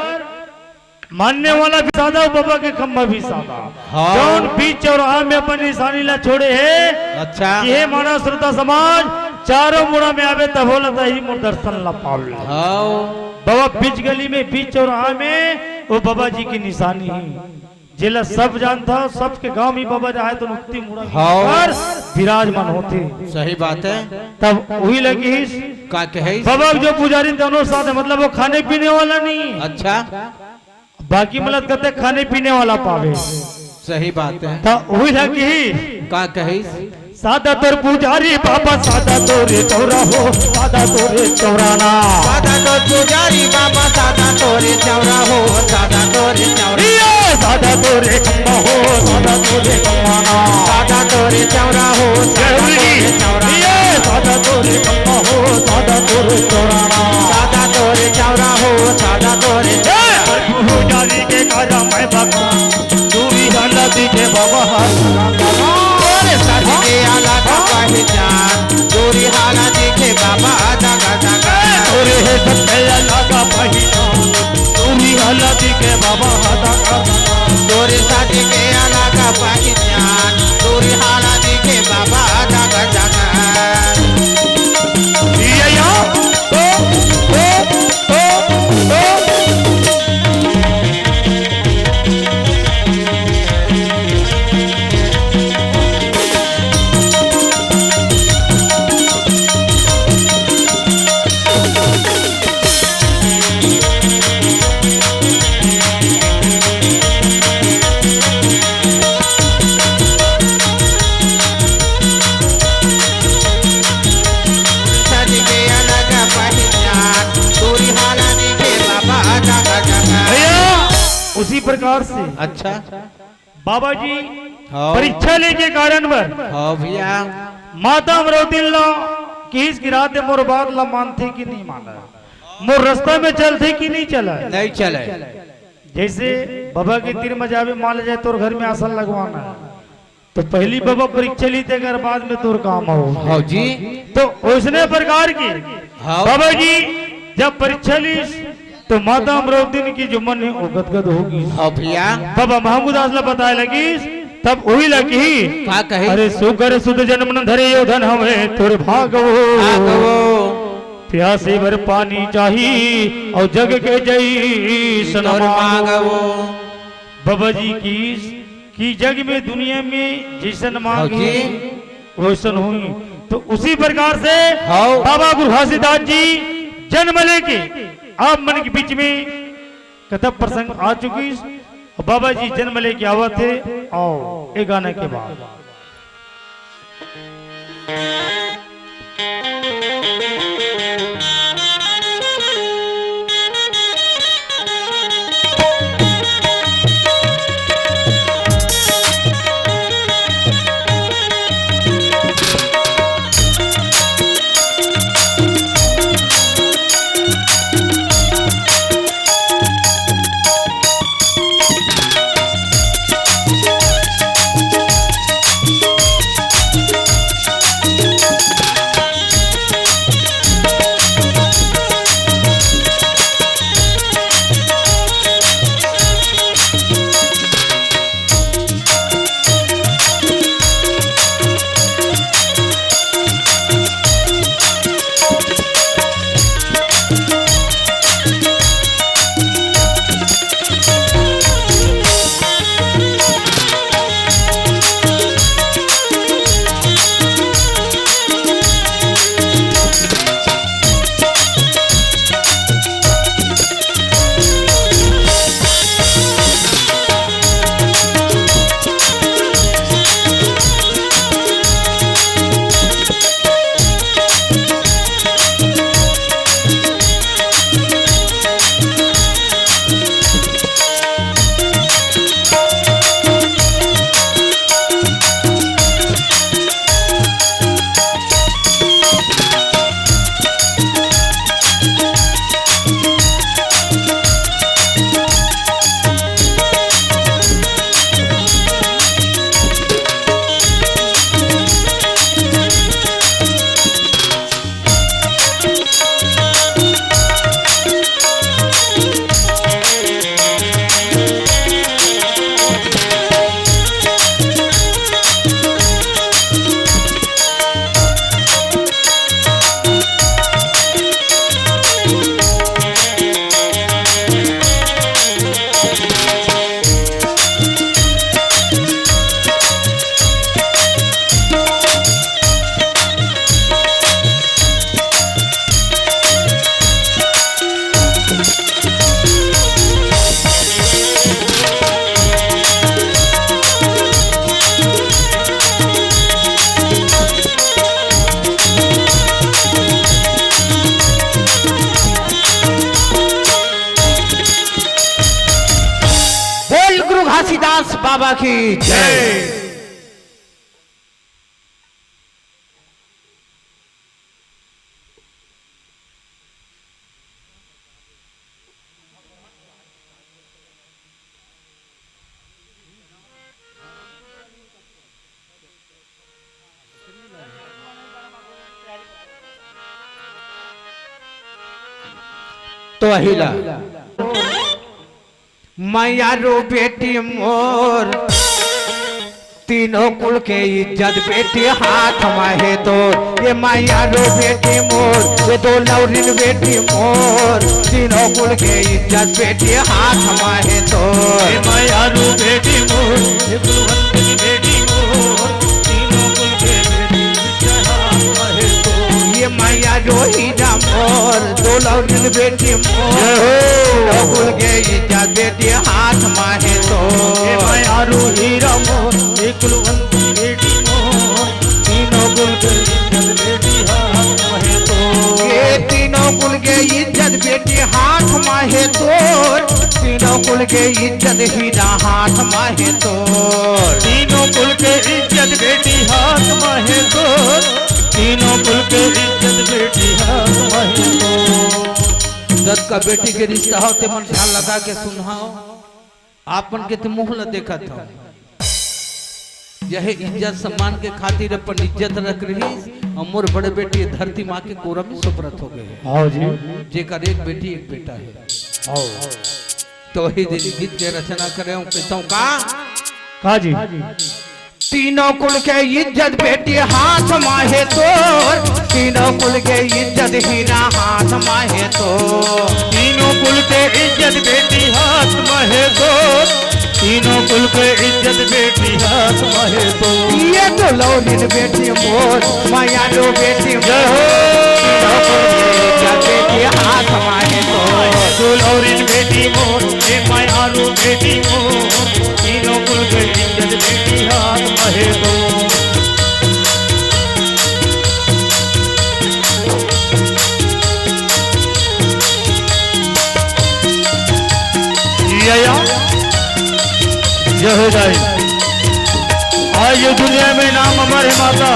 मानने वाला भी सादा और बाबा के खंभा भी सादा हाँ। जौन बीच चौराहा में अपन निशानी ला छोड़े है अच्छा ये मानव श्रोता समाज चारों मुड़ा में आवे तब बोला ही मोर दर्शन ला पावे हाँ बाबा बीच गली में बीच चौराहा में वो बाबा जी की निशानी है जिला सब जानता सबके गांव में बाबा रहा तो मुक्ति मुड़ा पर विराजमान होते। सही बात है। तब वही लगी का कहे बाबा जो पुजारी दोनों साथ है मतलब वो खाने पीने वाला नहीं। अच्छा बाकी मतलब कहते खाने पीने वाला पावे। सही बात है। तब वही लगी का कहे सादा तोर पुजारी बाबा सादा तोरे चौरा हो सादा तोरे चौराना सादा तोर पुजारी बाबा सादा तोरे चौरा हो सादा तोरे चौरा सादा तोरे कम्मा हो सादा तोरे कम्माना सादा तोरे चौरा हो सादा तोरे कम्मा हो सादा तोरे चौराना सादा तोरे चौरा हो सादा तोरे पुजारी के काजा मैं बाबा दूरी नदी के बाबा के आला का पहचान दूरी हाला दिखे बाबा जगा जगा तोरे है सत्य आला का पहचान दूरी हाला दिखे बाबा जगा दूरी साथी के आला का पहचान दूरी हाला दिखे बाबा जगा जगा उसी प्रकार से अच्छा बाबा जी हाँ। परीक्षा लेके कारण पर हाँ भैया माता अमरोतिल्ला किस गिराते मोर बात ला मानते कि नहीं माना मोर रास्ता में चलते कि नहीं चला नहीं चले। जैसे बाबा के तीर मजावे मान जाए तोर घर में आसन लगवाना है तो पहली बाबा परीक्षा ली तेकर बाद में तोर काम हो हाँ जी तो उसने प्रकार की हाँ। बाबा जी जब परीक्षा ली तो माता अमरोतिन की जो मन है वो गदगद होगी। हाँ भैया बाबा महमूद आसला बताए लगी तब वही लगी का कहे अरे सुकर सुध जन्म धरे यो धन हमें तुर भागवो प्यासे भर पानी चाहिए और जग के जई मांगवो। बाबा जी की जग में दुनिया में जैसन मांगी वैसन हुई तो उसी प्रकार से बाबा गुरु घासीदास जी जन्म लेके आप मन के बीच में कथा प्रसंग आ चुकी और बाबा जी जन्म लेके आवा थे आओ एक गाने के बाद बाबा की जय। तो अहिला मैया रो बेटी मोर तीनों कुल के इज्जत बेटी हाथ माहे तो ये मैया रो बेटी मोर ये दो लौरिन बेटी मोर तीनों कुल के इज्जत बेटी हाथ माहे तो ये मैया रो बेटी मोर ये कुलवंत बेटी मोर तीनों कुल के बेटी इज्जत हाथ माहे तो ये मैया रो हीरा मोर दो लौरिन बेटी मोर तीनों कुल के इज्जत बेटी हाथ माहे तो ये मैया रो हीरा मोर ये कुलवंत बेटी मोर तीनों कुल के इज्जत बेटी हाथ माहे तो ये तीनों कुल के इज्जत बेटी हाथ माहे तो तीनों कुल के इज्जत हीरा हाथ माहे तो तीनों कुल के इज्जत बेटी हाथ माहे तो तीनों कुल के इज्जत बेटी हाथ माहे तो दत्त का बेटी के रिश्ता होते मन ख्याल लगा के सुनाओ आपन के तो मुंह न देखा था यह इज्जत सम्मान के खातिर अपन इज्जत रख रही अमर बड़े बेटी धरती माँ के कोरम में सुप्रत हो गए हाँ जी जेकर एक बेटी एक बेटा है हाँ तो वही दिन गीत के रचना करे कहता हूँ का जी तीनों कुल के इज्जत बेटी हाथ माहे तो तीनों कुल के इज्जत हीरा हाथ माहे तो तीनों कुल के इज्जत बेटी हाथ माहे तो तीनों कुल के इज्जत बेटी हाथ माहे तो ये तो लौलिन बेटी मोर माया लो बेटी मोर बेटी हाथ माहे तो लौरिन बेटी मोर ये माया रो बेटी मोर तीनों कुल के इज्जत बेटी हाथ माहे तो जय जय आज ये दुनिया में नाम हमारे माता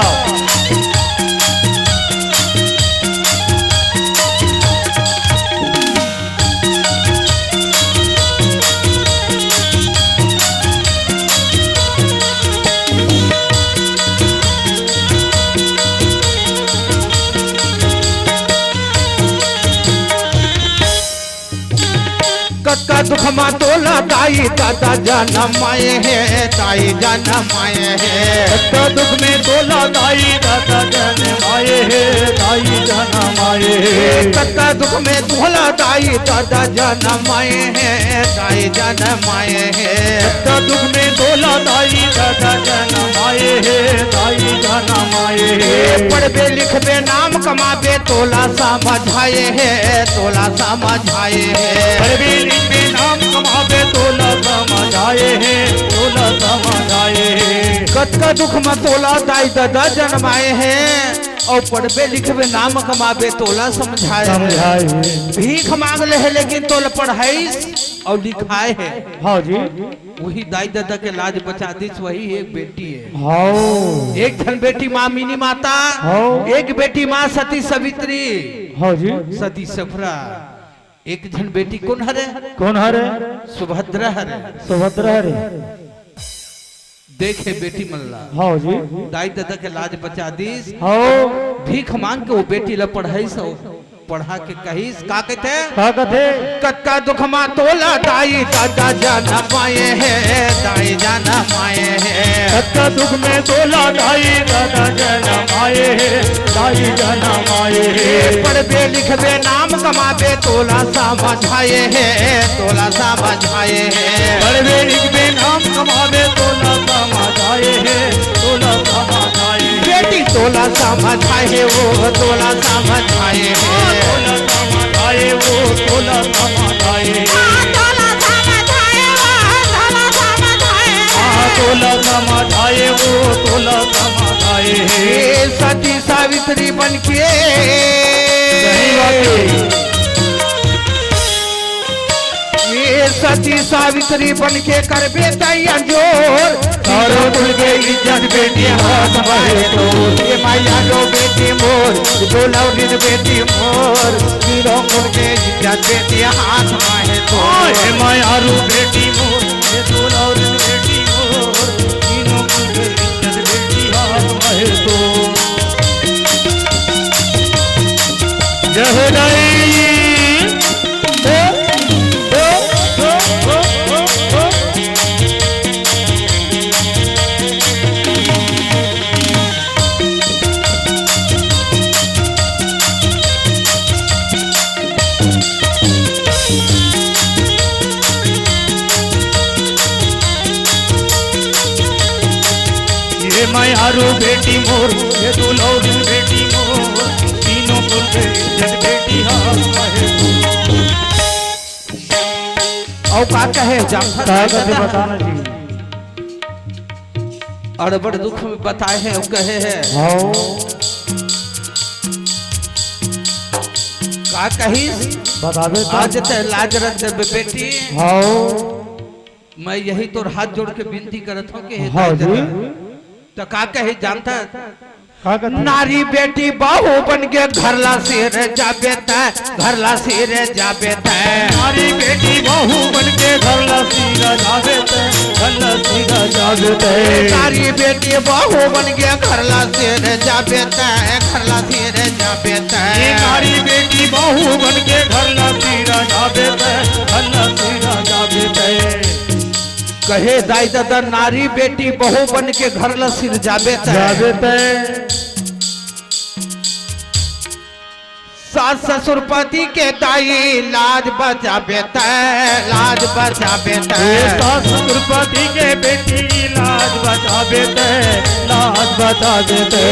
का दुख मा तोला दाई दादा जन्म आए है दाई जन्म आए है तो दुख में तोला दाई दादा जन्म आए है दाई जन्म आए है कत्ता दुख में तोला दाई दादा जन्म आए है दाई जन्म आए है तो दुख में तोला दाई दादा जन्म आए है दाई जन्म आए है पढ़बे लिखबे नाम कमाबे तोला समझाए है तोला समझाए है पढ़बे लिखबे नाम कमाबे तोला समझाए है तोला समझाए है कत्ता दुख में तोला दाई दादा जन्म आए हैं और पढ़बे लिखबे नाम कमाबे तोला समझाए भीख मांग ले है लेकिन तोला पढ़ाई और लिखाए है हाँ जी वही दाई दादा के लाज बचा दी वही एक बेटी है हाँ एक धन बेटी माँ मिनी माता हाँ। एक बेटी माँ सती सवित्री हाँ जी सती सफरा एक धन बेटी कौन हरे कौन हरे सुभद्रा हरे सुभद्रा हरे देखे बेटी मल्ला हाँ जी दाई दादा के लाज बचा दीस हाँ भीख मांग के वो बेटी ला पढ़ाई सो पढ़ा के कहीस का कहते का कथे कत्का दुख मा तोला दाई दादा जन्म आए है दाई जन्म आए है कत्का दुख में तोला दाई दादा जन्म आए है दाई जन्म आए है पढ़बे लिखबे नाम कमाबे तोला समझाए है तोला समझाए है पढ़बे लिखबे नाम कमाबे तोला समझाए है तोला समझाए बेटी तोला समझाए है वो तोला समझाए है तोला समझाए वो तोला समझाए तोला समझाए वो तोला समझाए ये सती सावित्री बनके ये सती सावित्री बन के करबे तैया जोर सारो कुल के इज्जत बेटी हाथ में तो ये मैया लो बेटी मोर दो लौरिन बेटी मोर तीनों कुल के इज्जत बेटी हाथ में तो ओए मायारू बेटी मोर ये दूल्हा बेटी मोर तीनों कुल के इज्जत बेटी हाथ में तो जहदाई मायारू बेटी मोर ये दूल्हा बेटी मोर तीनों कुल के इज्जत बेटी हाथ में और का कहे जामफर तो बताना जी और बड़ दुख में बताए हैं और कहे हैं हाँ का कही बतावे आज ते लाज रख दे बेटी हाँ मैं यही तो हाथ जोड़ के विनती करत हूँ कि हाँ जी तो का कहे जानता का कहते हैं? नारी बेटी बहू बन के घरला सिर जाबे घरला सिर जाबे नारी बेटी बहू बन के घर लसीगा जावे घर लसीगा जावे नारी बेटी बहू बन के घरला सिर जाबे घरला सिर जाबे नारी बेटी बहू बन के घर लसीगा जावे घर लसीगा जावे कहे दाई दादा नारी बेटी बहू बन के घरला सिर जाबे सास ससुर पति के दाई लाज बचाबे लाज बचाबे सास ससुरपति के बेटी लाज बचावे लाज बचावे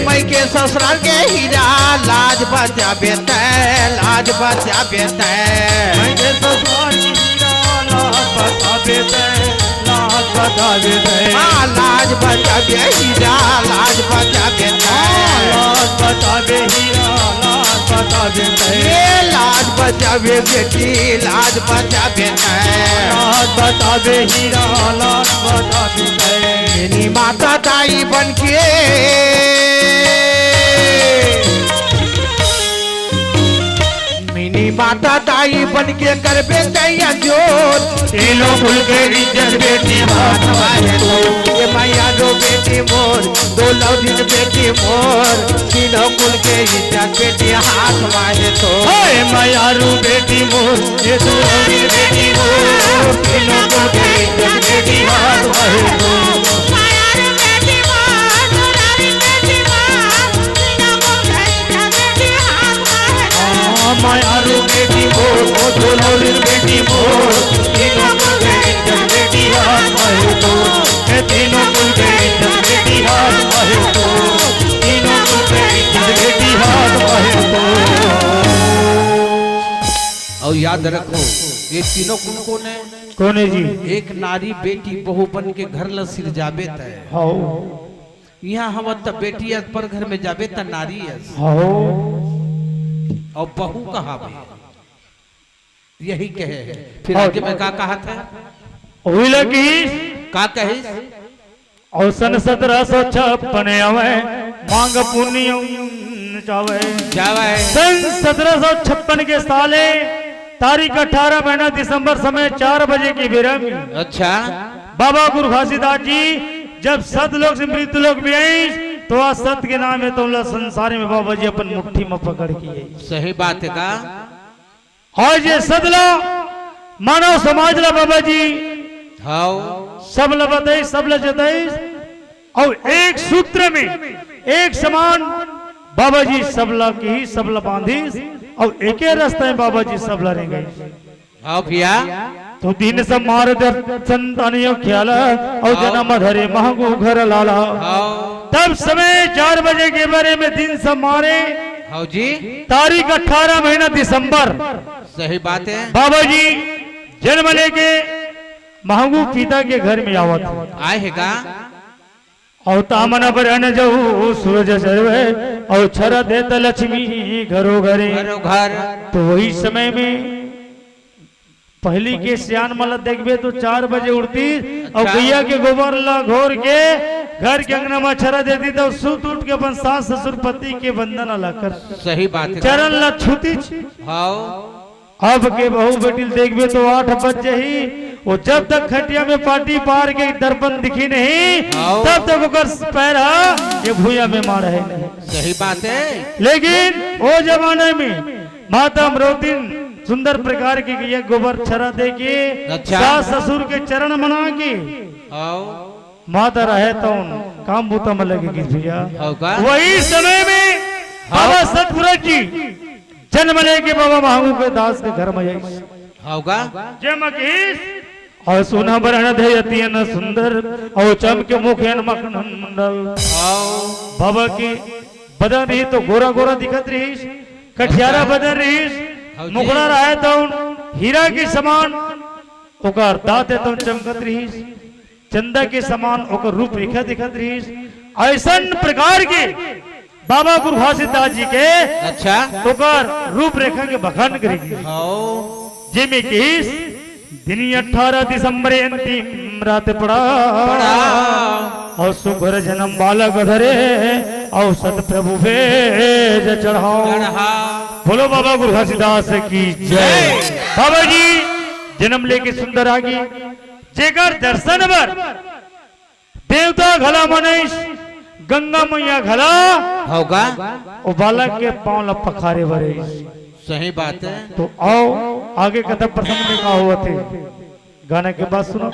मई के ससुराल के हीरा लाज बचाबे लाज बचाबे मैं के ससुराल की हीरा लाज बचावे लाज बचावे लाज बचाबे हीरा लाज बचाबे लाज बचावे हीरा लाज बचावे ये लाज बचावे बेटी लाज बचावे लाज बचावे हीरा लाज बचावे मेरी माता दाई बन के मिनी माता दाई बन के करबे तैया जोर तीनों कुल के इज्जत बेटी हाथ में तो ये मैया दो बेटी मोर दो लौदिन बेटी मोर तीनों कुल के इज्जत बेटी हाथ में तो ओए मायारू बेटी मोर ये दूल्हा बेटी मोर तीनों कुल के इज्जत बेटी हाथ में तो मायारू बेटी मोर दूल्हा बेटी मोर तीनों कुल के इज्जत बेटी हाथ में तो तीनों कुल के इज्जत बेटी हाथ में तो तीनों कुल के इज्जत बेटी हाथ में तो और याद रखो ये तीनों कौन है कौन है जी एक नारी बेटी बहू बन के घर ल सिर जाबे तय हाँ यहाँ हम त बेटी पर घर में जाबे त नारी है हाँ और बहू कहा यही कहे है फिर आगे में का कहा था हुई लगी का कहे और सन 1756 आवे मांग पुण्य जावे जावे सन 1756 के साले तारीख 18 महीना दिसंबर समय 4 बजे की बेरम अच्छा बाबा गुरु घासीदास जी जब सतलोक से मृत्यु लोक में आई तो आज सत्य के नाम है तो संसार में बाबा जी अपन मुट्ठी में पकड़ की है सही बात है का आज ये सदला मानव समाज ला बाबा जी हाँ सब ला बताई सब ला जताई और एक सूत्र में एक समान बाबा जी सब ला की सब ला बांधी और एक ही रास्ते में बाबा जी सब ला रहेंगे हाँ भैया तो दिन सब मार दर्शन तानियो ख्याल और जन्म धरे महंगू घर लाला हाँ तब समय 4 बजे के बारे में दिन सब मारे हाँ जी तारीख 18 महीना दिसंबर सही बात है बाबा जी जन्म लेके महंगू पिता के घर में आवत आए है का और तामन बरन जाऊ सूरज सर्वे और छर देत लक्ष्मी घरो घरे घरो घर तो वही समय में पहली के सियान माला देखबे तो 4 बजे उठती और अच्छा। गैया के गोबर ला घोर के घर के अंगना में छरा देती तो सुत उठ के अपन सास ससुर पति के बंधन ला कर सही बात है चरण ला छूती। हाँ अब के बहू बेटी देखबे तो 8 बजे ही वो जब तक खटिया में पाटी पार के दर्पण दिखी नहीं आओ। तब तक ओकर पैर ये भूया में मार है नहीं। सही बात है लेकिन वो जमाने में माता अमरोतिन सुंदर प्रकार की ये गोबर छरा दे के अच्छा। सास ससुर के चरण मना के आओ माता रहे तो काम बूता में लगेगी भैया। होगा वही समय में बाबा सतपुरत जी जन्म लेके बाबा महामू के दास के घर में आई होगा जय मकीस और सोना बरण धयती न सुंदर और चमके मुखेन मखन मंडल। आओ बाबा की बदन ही तो गोरा गोरा दिखत रहीस कठियारा बदन रहीस मुखड़ा रहे तो हीरा के समान ओकर दांत तो चमकत रहीस चंदा के समान ओकर रूप रेखा दिखत रहीस। ऐसन प्रकार के बाबा गुरु घासीदास जी के अच्छा ओकर रूप रेखा के बखान करेगी आओ जिमे किस दिन 18 दिसंबर अंतिम रात पड़ा और सुघर जन्म बालक धरे और सत प्रभु भेज चढ़ाओ। बोलो बाबा गुरु घासीदास की जय। बाबा जी जन्म लेके सुंदर आगे जेकर दर्शन बर देवता घला मनीष गंगा मैया घला होगा वो बालक के पांव ल पखारे भरे। सही बात है तो आओ आगे कथा प्रसंग में कहा हुआ थे गाने के बाद सुनो।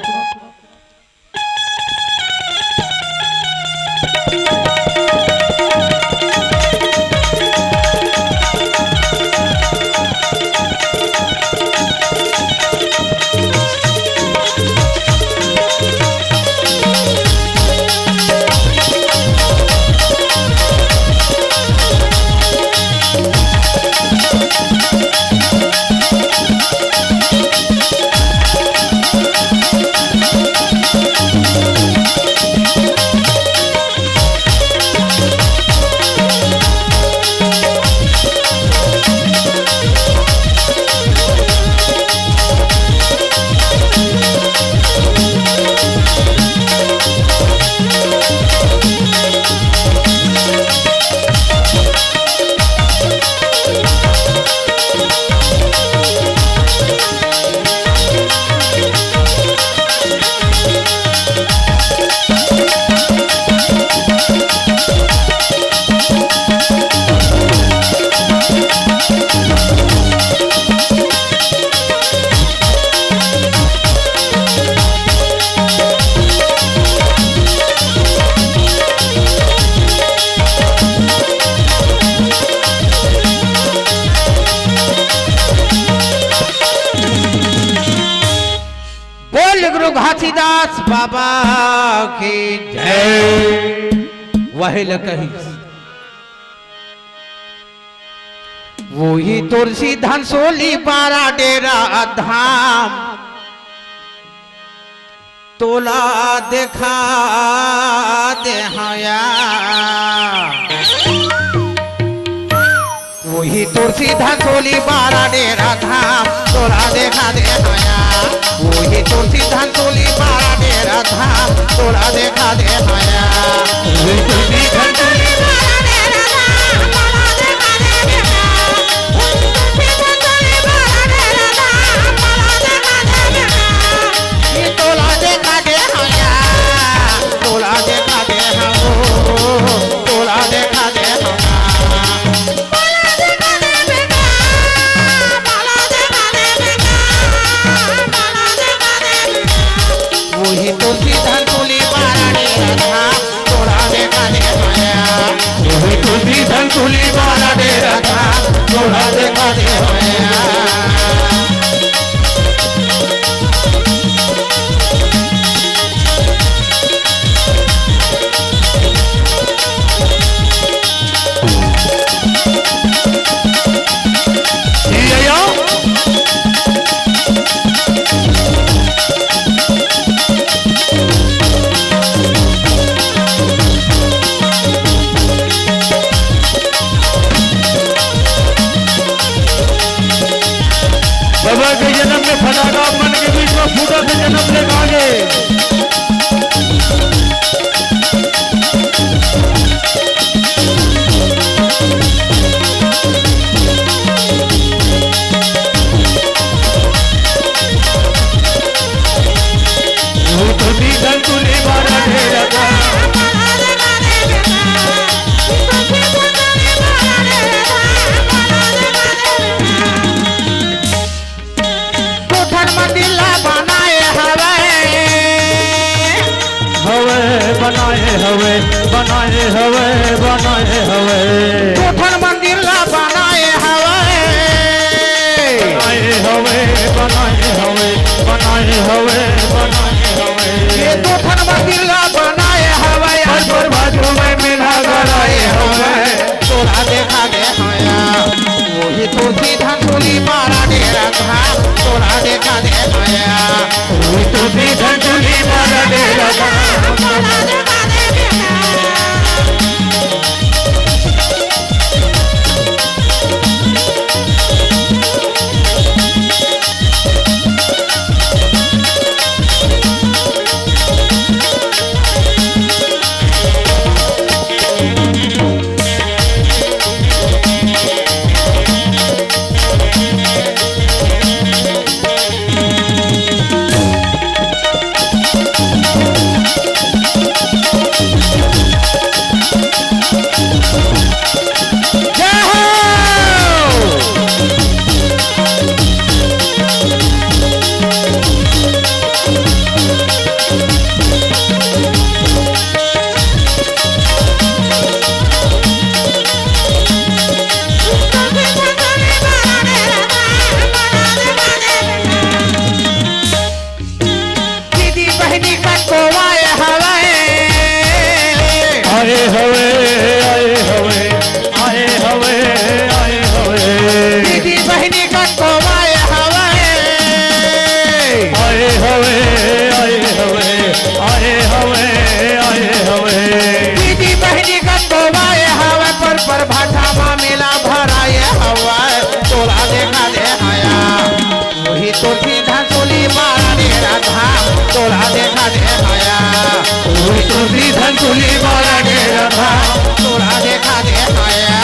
घासीदास बाबा की जय। वही कही वही तुलसी धनसोली पारा डेरा धाम तोला देखा दे हया वही तुलसी धनसोली पारा डेरा धाम तोला देखा दे हया वही तुलसी धनसोली पारा डेरा धाम तोला देखा दे हया वही तुलसी धनसोली पारा डेरा धाम तोला देखा दे तोला देखा दे हया तोला देखा दे हो तोला देखा दे वही तुलसी धनसोली पारा डेरा धाम तोला देखा दे हया वही तुलसी धनसोली पारा डेरा धाम तोला देखा दे हया धंधुली मारा डेरा धाम तोला देखा दे आया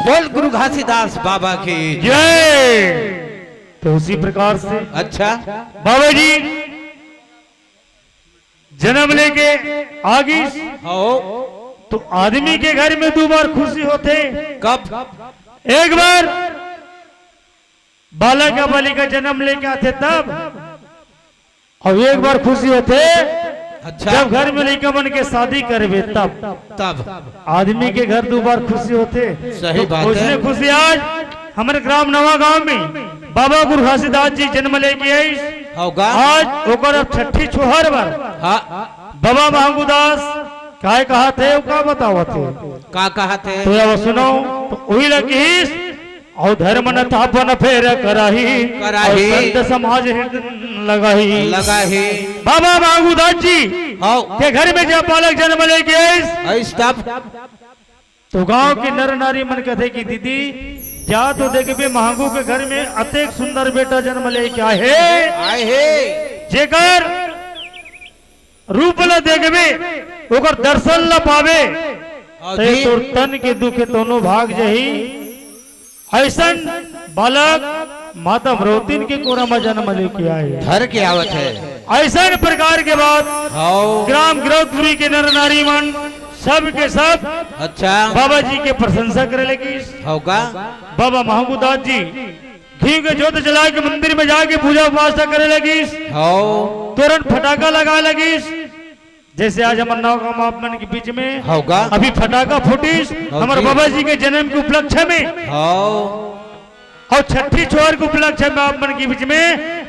बोल गुरु घासीदास बाबा की जय। तो उसी प्रकार से अच्छा बाबा जी जन्म लेके आगे हो तो आदमी के घर में 2 बार खुशी होते। कब एक बार बालक या बालिका जन्म लेके आते तब, और एक बार खुशी होते अच्छा जब घर में लड़का बन के शादी करवे तब आदमी के घर 2 बार खुशी होते। सही बात उसने है। खुशी आज हमारे ग्राम नवा गांव में बाबा गुरु घासीदास जी जन्म लेके आई होगा आज ओकर अब 6ठी छोहर बार हाँ बाबा महंगूदास काय कहा थे का बताओ थे का कहा थे तो अब सुनो तो वही लगी और धर्म न थापन फेर कराही कराही। और संत समाज लगाही लगा ही बाबा महंगूदास जी हो के घर में जब बालक जन्म लेके आई ऐस तब तो गांव के नर नारी मन कहते कि दीदी जा तो देखे महंगू के घर में अतेक सुंदर बेटा जन्म लेके आए आए हे जेकर रूप ल देखबे ओकर दर्शन ल पावे और ते जी, तोर तन के दुखे दोनों भाग जही ऐसन बालक माता अमरोतिन के कोरा में जन्म लेके आए। धर के आवत है ऐसा प्रकार के बाद हो ग्राम गिरौदपुरी के नर नारी मन सब के सब अच्छा बाबा जी के प्रशंसा करे लगी। होगा बाबा महंगूदास जी घी के जोत जला के मंदिर में जाके पूजा उपासना करे लगी, हो तुरंत फटाका लगा लगी। जैसे आज हमारे नौ गांव आप मन के बीच में होगा अभी फटाका फूटिस हमारे जी। बाबा जी के जन्म के उपलक्ष्य में हो और 6ठी छोर के उपलक्ष्य में आप मन के बीच में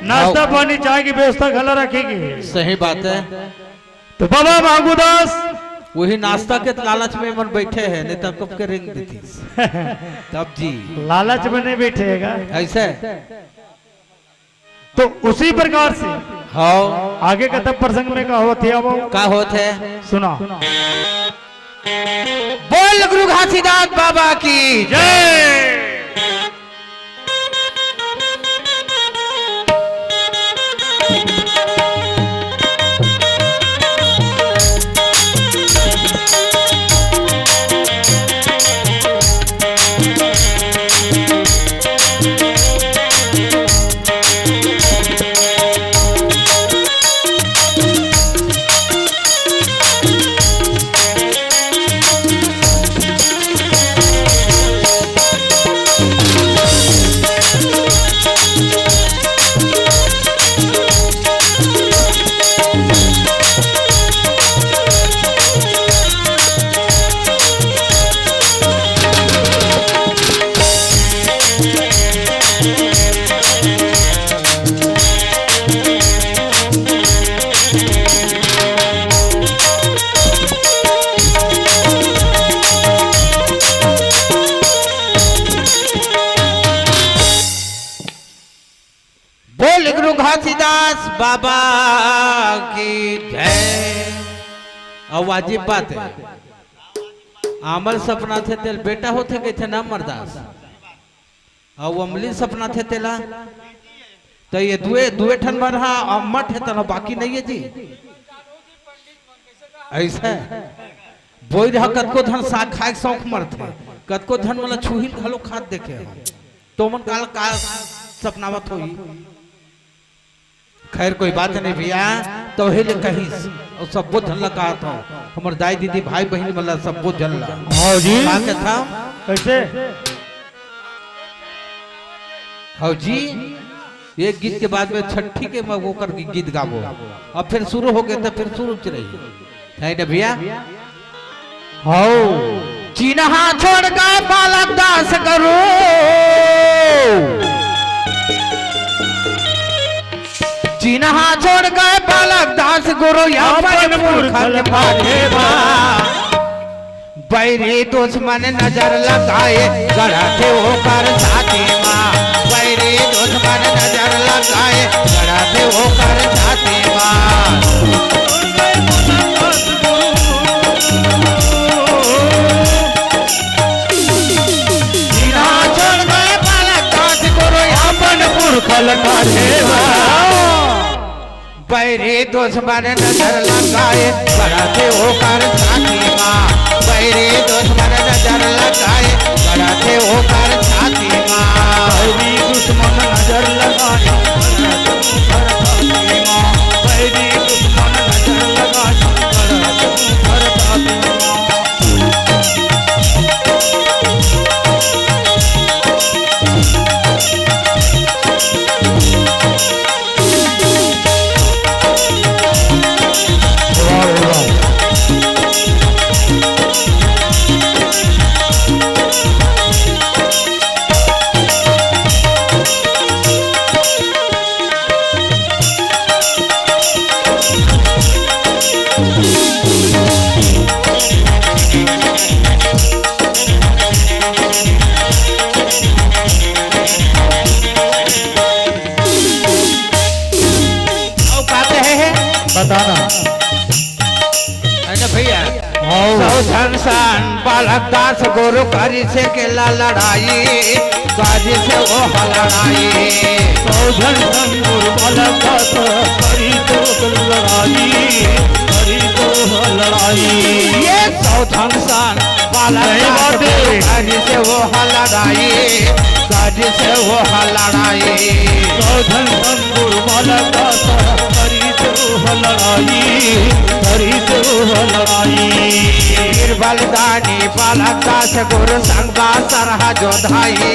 नाश्ता पानी चाय की व्यवस्था खला रखेगी। सही बात है। तो बाबा महंगूदास वही नाश्ता के लालच में मन बैठे हैं नहीं तो कब के रिंग देती तब जी लालच में नहीं बैठेगा। ऐसे तो उसी प्रकार से हो आगे का तब प्रसंग में का होते अब का होते सुना बोल गुरु घासीदास बाबा की जय। गुरु घासीदास बाबा की जय। और वाजिब बात है, आमल सपना थे तेल बेटा होते गए थे ना मरदास, और अमली सपना थे तेला तो ये दुए दुए ठन बन रहा अम्मठ है तना बाकी नहीं है जी। ऐसा बोई रहा कतको धन साग खाए शौक मरते, कतको धन मतलब छुही घलो खाद देखे तो मन काल का सपनावत होई। खैर कोई बात नहीं भैया, तो हिले कहीं और सब बहुत धन लगा था हमारे दाई दीदी भाई बहन मतलब सब बहुत जन लगा। हाँ जी क्या था कैसे हाँ जी, ये गीत के बाद में छठी के मैं वो कर गीत गाबो, अब फिर शुरू हो गया तो फिर शुरू च रही है ना भैया। हाँ चिन्हा छोड़ गए बालक दास करो, चिन्हा छोड़ गए बालक दास गुरु यापन मूर्खल पाठेबा। बैरी दुश्मन नजर लगाए गढ़ा थे वो कर साथी माँ, बैरी दुश्मन नजर लगाए गढ़ा थे वो कर साथी माँ। बैरे दुश्मन नजर लगाए बढ़ाते होकर छाती माँ, बैरे दुश्मन नजर लगाए बढ़ाते होकर छाती माँ, बैरी दुश्मन नजर लगाए बैरी दुश्मन नजर बताना भैया। संसान बालक दास गुरु करी से केला लड़ाई काजी से वो लड़ाई, गुरु बालक दास करी तो लड़ाई करी तो लड़ाई। ये संसान बालक दास काजी से वो लड़ाई काजी से वो लड़ाई, गुरु बालक दास करी तो लड़ाई करी तो लड़ाई। बलदानी बालक दास गुरु संगमा सरहा जोधाई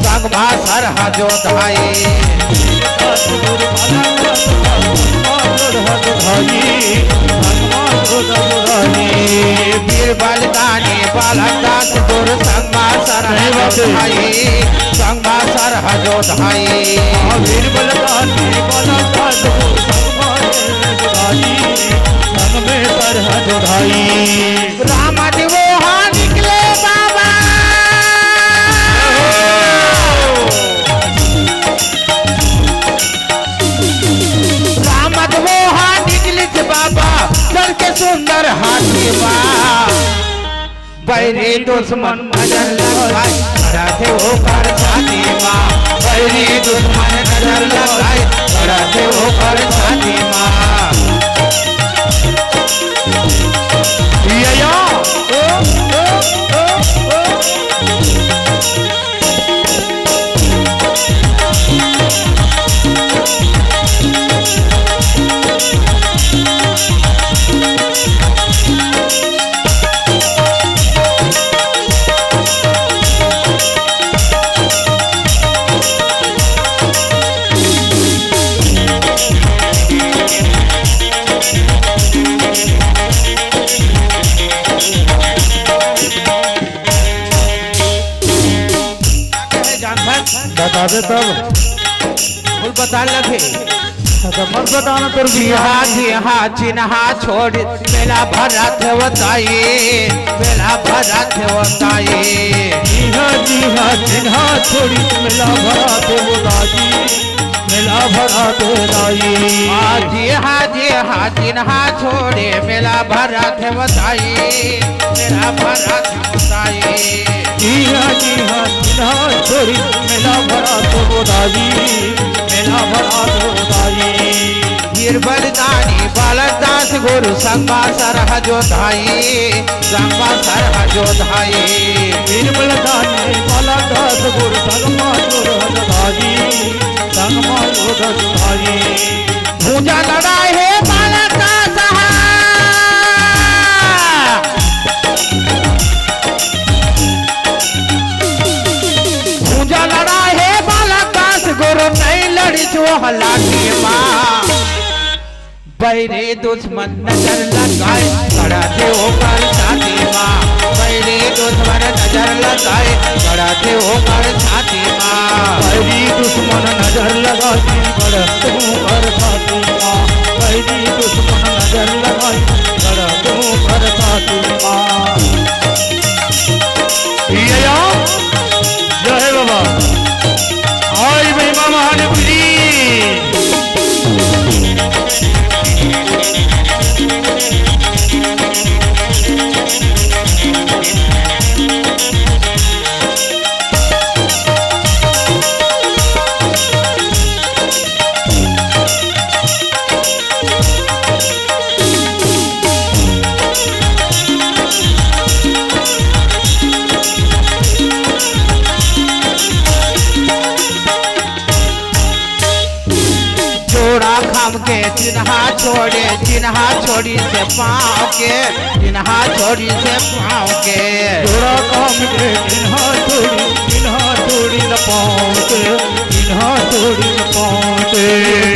संगमा सरहा जोधाई, गुरु बालक वीर बलदानी बालक दास गुरु संगमा सरहा जोधाई संगमा सरहा जोधाई, वीर बलदानी बालक दास संगमा जोधाई संग में सरहा जोधाई। राम दिवोहा निकले बाबा, राम दिवोहा निकले बाबा चल के सुंदर हाथी बा। बैरी दुश्मन नजर लगाए बढ़ाते होकर छाती माँ, बैरी दुश्मन नजर लगाए बढ़ाते होकर छाती माँ। बता दे तब बोल बता लगे मत बताना तुर जिहा चिन्हा छोड़ मेला भरा थे बताई मेला भरा थे बताई, जी हाँ चिन्हा छोड़ी मेला भरा थे बताई मेला मेला भरा दे दाई। हाजी जिन्हा छोड़े मेला भरा थे बताई, मेला भरा थे बताई। जी हाँ जिन्हा छोड़ी मेला भरा दो दाई, मेला भरा दो दाई। गिरबलदानी बालकदास गुरु संगा सरह जोधाई, संगा सरह जोधाई। गिरबलदानी बालकदास गुरु संगमा जोधाई, संगमा जोधाई। भूजा लड़ाई है बालकदास, भूजा लड़ाई है बालकदास गुरु नहीं लड़ी जो हलाकी माँ। बैरे दुश्मन नजर लगाए खड़ा थे होकर छाती माँ, बैरे दुश्मन नजर लगाए खड़ा थे होकर छाती माँ। बैरी दुश्मन नजर लगाई बड़ तू कर छाती माँ, बैरी दुश्मन नजर लगाई बड़ तू कर छाती माँ। जय बाबा आई महिमा महादेवरी। के जिन्हा छोड़े जिन्हा छोड़ी से पाँव के, जिन्हा छोड़ी से पाँव के। जोड़ा काम के जिन्हा छोड़ी न पाँव के, जिन्हा छोड़ी न पाँव के।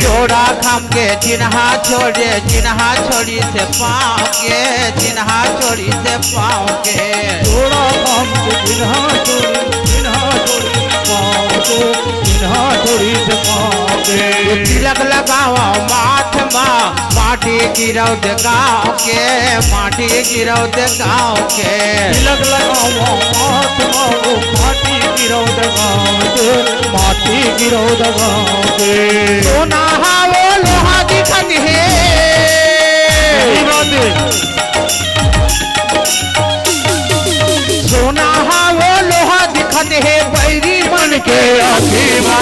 जोड़ा खाम के जिन्हा छोड़े जिन्हा छोड़ी से पाँव के, जिन्हा छोड़ी से पाँव के। जोड़ा काम के जिन्हा छोड़ी पाँव के, जिन्हा छोड़ी से पाँव के। तिलक लगावा माथ माँ माटी गिरौ दे गाँव के, माटी गिरौ दे गाँव के। तिलक लगावा माथ माँ माटी गिरौ दे गाँव के, माटी गिरौ दे गाँव के। सोना वो लोहा दिखत है, यही बात है। सोना वो लोहा दिखत है बैरी मन के आखिमा।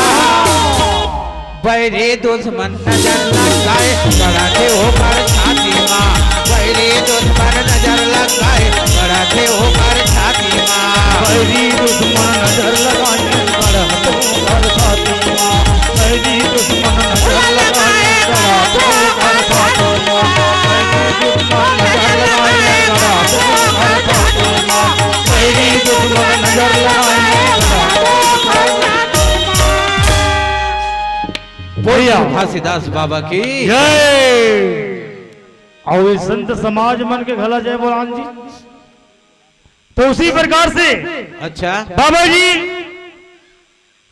बैरे दुश्मन नजर लगाए बड़ा थे होकर छाती माँ, बैरे दुश्मन नजर लगाए बड़ा थे होकर छाती माँ। बैरी दुश्मन नजर लगाए बड़ा थे होकर छाती माँ, बैरी दुश्मन नजर लगाए बड़ा थे होकर छाती माँ, बैरी दुश्मन नजर लगाए बड़ा थे होकर छाती माँ, बैरी दुश्मन नजर लगाए बड़ा थे होकर। बोलिया घासीदास बाबा की जय। और इस संत समाज मन के घला जय बुरान जी। तो उसी प्रकार से अच्छा बाबा जी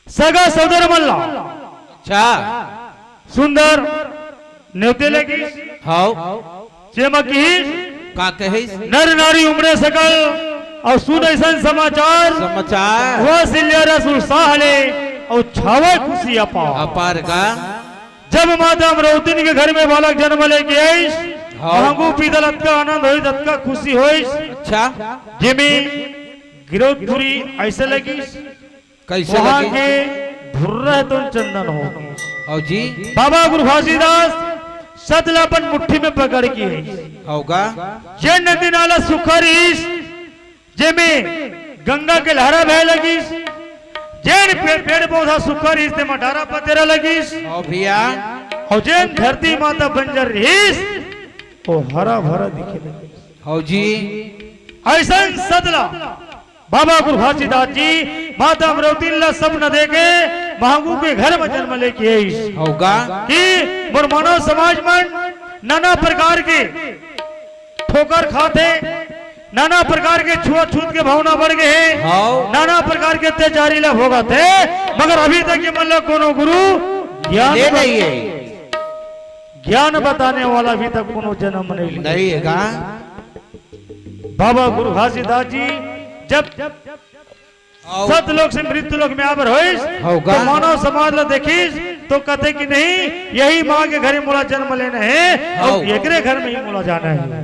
सगा सौदर मल्ला अच्छा सुंदर न्योते लगी हाउ चेमकी का कहे नर नारी उमरे सकल और सुन ऐसा समाचार समाचार वह सिल्या रसूल साहले और छावा खुशी अपार का। जब माता अमरावती के घर में बालक जन्म लेके आई भांगू पीतल का आनंद हो का खुशी हो। अच्छा जिमी गिरोधपुरी ऐसे लगी कैसे वहाँ लगी के धुर्रा तो चंदन हो। और जी बाबा गुरु घासीदास सतलापन मुट्ठी में पकड़ की है होगा जे नदी नाला सुखरीस जेमे गंगा के लहरा बह लगी जैन पेड़ पौधा सुखरीस ते मटारा पतेरा लगी और भैया और जैन धरती माता बंजर रहीस वो हरा भरा दिखे लगी। हो जी ऐसा सदला बाबा गुरु घासीदास जी माता अमरावती ला सपन देके महागु के घर में जन्म लेके आई होगा कि मोर मानव समाज में नाना प्रकार के ठोकर खाते नाना प्रकार के छुआछूत के भावना बढ़ गए हैं नाना प्रकार के अत्याचारी लोग होगा थे मगर अभी तक ये मतलब कोनो गुरु ज्ञान नहीं है ज्ञान बताने वाला अभी तक कोनो जन्म नहीं है का। बाबा गुरु घासीदास जी जब सत लोक से मृत्यु लोक में आवर होइस होगा तो मानव समाज ला देखिस तो कहते कि नहीं यही माँ के घर मोला जन्म लेना है और एकरे घर में ही मोला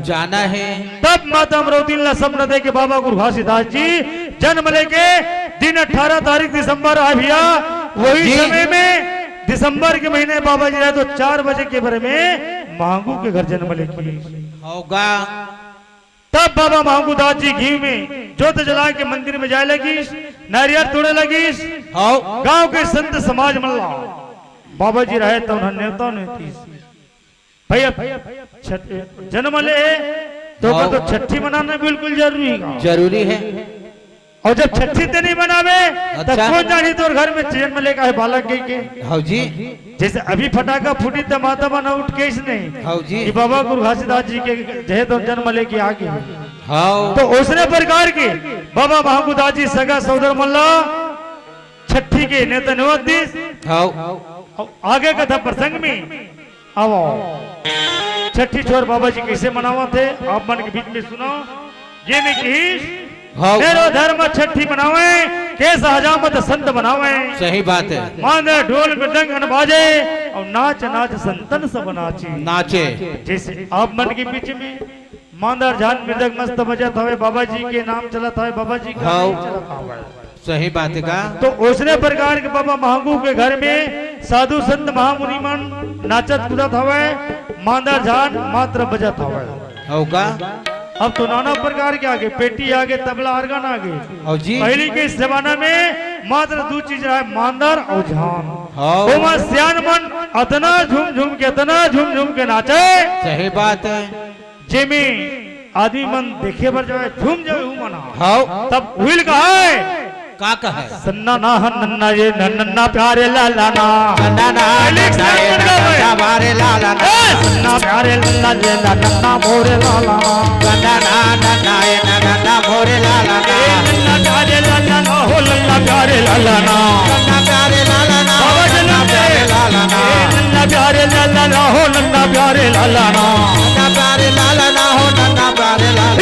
जाना है। तब माता अमरोती सब न दे के बाबा गुरु घासीदास जी जन्म लेके दिन 18 तारीख दिसंबर आ भैया वही समय में दिसंबर के महीने बाबा जी रहे तो 4 बजे के बारे में मांगू के घर जन्म लेके होगा। तब बाबा मांगू दास जी घी में जोत जला के मंदिर में जाए लगी, नारियल तोड़े लगी। गांव के संत समाज मल्ला बाबा जी रहे तो न्योता भैया जन्म ले तो छठी मनाना बिल्कुल जरूरी है। और जब छठी ते नहीं बनावे तब कौन जानी तो घर में जन्म लेगा है बालक के हाँ जी। जैसे अभी फटाका फूटी तो माता बना उठ के नहीं हाँ जी। कि बाबा गुरु घासीदास जी के जहे तो जन्म लेके आगे हाँ। तो उसने प्रकार के बाबा महागुदास जी सगा सौदर मल्ला छठी के नेता नवदीस हाँ। आगे कथा प्रसंग में आओ छठी छोर बाबा जी कैसे मनावा थे आप मन के बीच में सुनो। ये में मेरो धर्म छठी बनावे कैसा हजामत संत बनावे। सही बात है। मांदे ढोल मृदंग बाजे और नाच नाच संतन सब नाचे। जैसे आप मन के बीच में मांदर झान मृदंग मस्त बजत हवे बाबा जी के नाम चलत हवे बाबा जी का सही बात है का। तो उसने प्रकार के बाबा महागू के घर में साधु संत महामुनि मन नाचत कूदत हवे मांदर झान मात्र बजत हवे होगा। अब तो नाना प्रकार के आगे पेटी आगे तबला आर्गन आगे और जी पहले के इस जमाना में मात्र 2 चीज रहा मांदर और झान। सियान मन अतना झूम झूम के नाचे। सही बात है। जेमे आदमी मन देखे बर जाए झूम जाए मना हाँ। तब हुईल का है का है सन्ना ना नन्ना ये नन्ना प्यारे लाला ना नन्ना नन्ना प्यारे लाला ना सन्ना प्यारे लाला ये नन्ना मोरे लाला नन्ना नन्ना ये नन्ना मोरे लाला ना नन्ना प्यारे लाला ना हो नन्ना प्यारे लाला ना नन्ना प्यारे लाला ना बाबा जन्म प्यारे लाला ना नन्ना प्यारे लाला ना हो नन्ना प्यारे लाला ना नन्ना प्यारे लाला ना हो नन्ना प्यारे लाला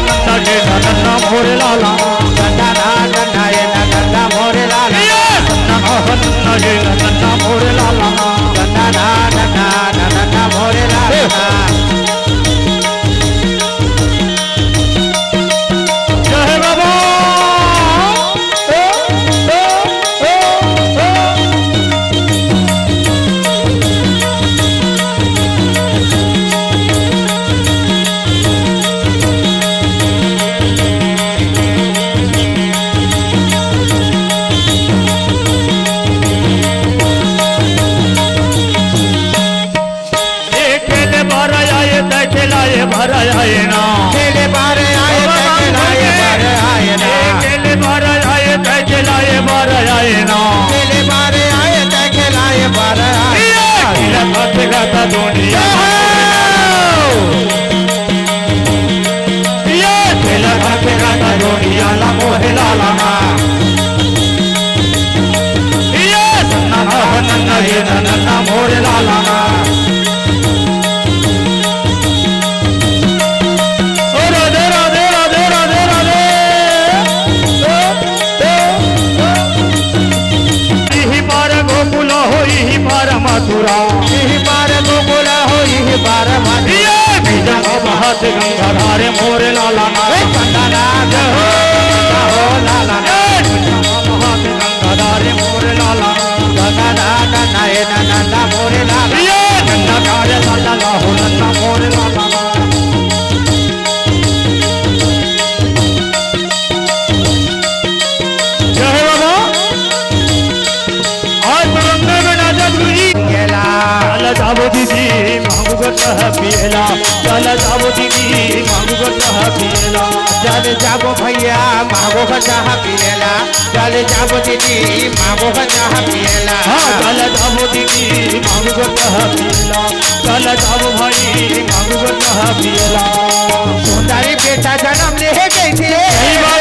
नन्ना ये नन्ना मोरे लाला नन्ना नन्ना ये नन्ना मोरे लाला नन्ना ये नन्ना मोरे लाला नन्ना नन्ना नन्ना मोरे लाला। जय बाबा भरा आए ना केले बारे आए केले बारे आए ना केले बारे आए केले बारे आए ना केले बारे आए केले बारे आए केला खाते खाता दुनिया ये केला खाते खाता दुनिया ला मोहे लाला ना ये सन्ना नन्ना ये नन्ना मोरे लाला ना मथुरा यही बार गोकुला हो यही बार हाथ गंगा धारे मोरे लाला ना नाग हो लाला हाथ गंगा धारे मोरे लाला गंगा नाय नन्ना मोरे लाला नन्ना प्यारे लाला हो नन्ना मोरे लाला जय बाबा आज बरंगे में नाचा गुरुजी चल जाबो दीदी मांगू गट्टा पिएला चल जाबो दीदी मांगू गट्टा पिएला चल जाबो भैया मांगो चाह पिएला चल जाबो दीदी मांगो चाह पिएला चल जाबो दीदी मांगू गट्टा पिएला चल जाबो भाई मांगू गट्टा पिएला सुंदरी बेटा जन्म ले गई थी। सही बात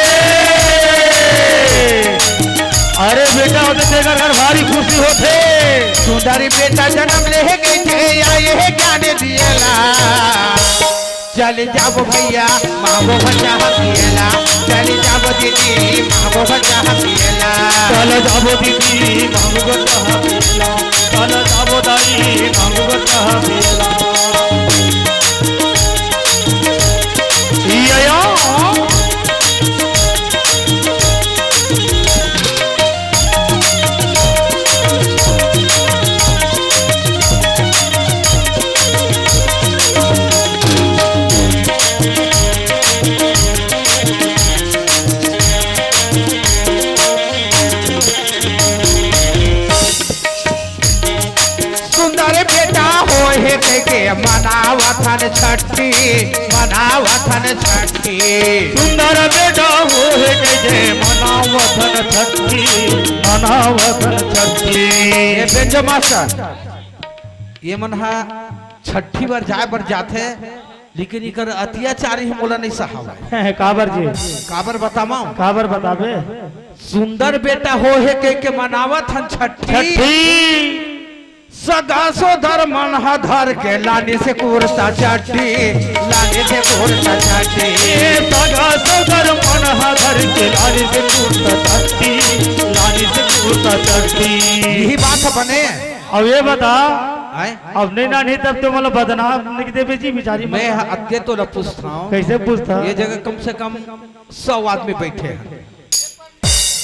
अरे बेटा होते तेरा घर भारी खुशी होते सुंदरी बेटा जन्म ले गई थे आए है ज्ञान दिएला चल जाबो भैया मांगो चाह पिएला चल जाबो दीदी मांगो चाह पिएला चल जाबो दीदी मांगू गट्टा पिएला मनावथन छठी मनावथन छठी सुंदर बेटा हो जे मनावथन छठी मनावथन छठी। ये बेंजो मास्टर ये मन हा छठी बार जाए पर जाते लेकिन इकर अत्याचारी हम बोला नहीं सहावा काबर जी काबर बतामा काबर बताबे। सुंदर बेटा हो के मनावत हन छठी छठी सदा सोधर मन धर के लाने से कुर्ता चट्टी लाने से कुर्ता चट्टी सगा सगर मन धर के लाने से कुर्ता चट्टी लाने से कुर्ता चट्टी। यही बात बने अब ये बता आए? अब नहीं ना नहीं तब तो मतलब बदनाम लिख दे बेची बिचारी। मैं अद्य तो न पूछता हूँ कैसे पूछता ये जगह कम से कम 100 आदमी बैठे हैं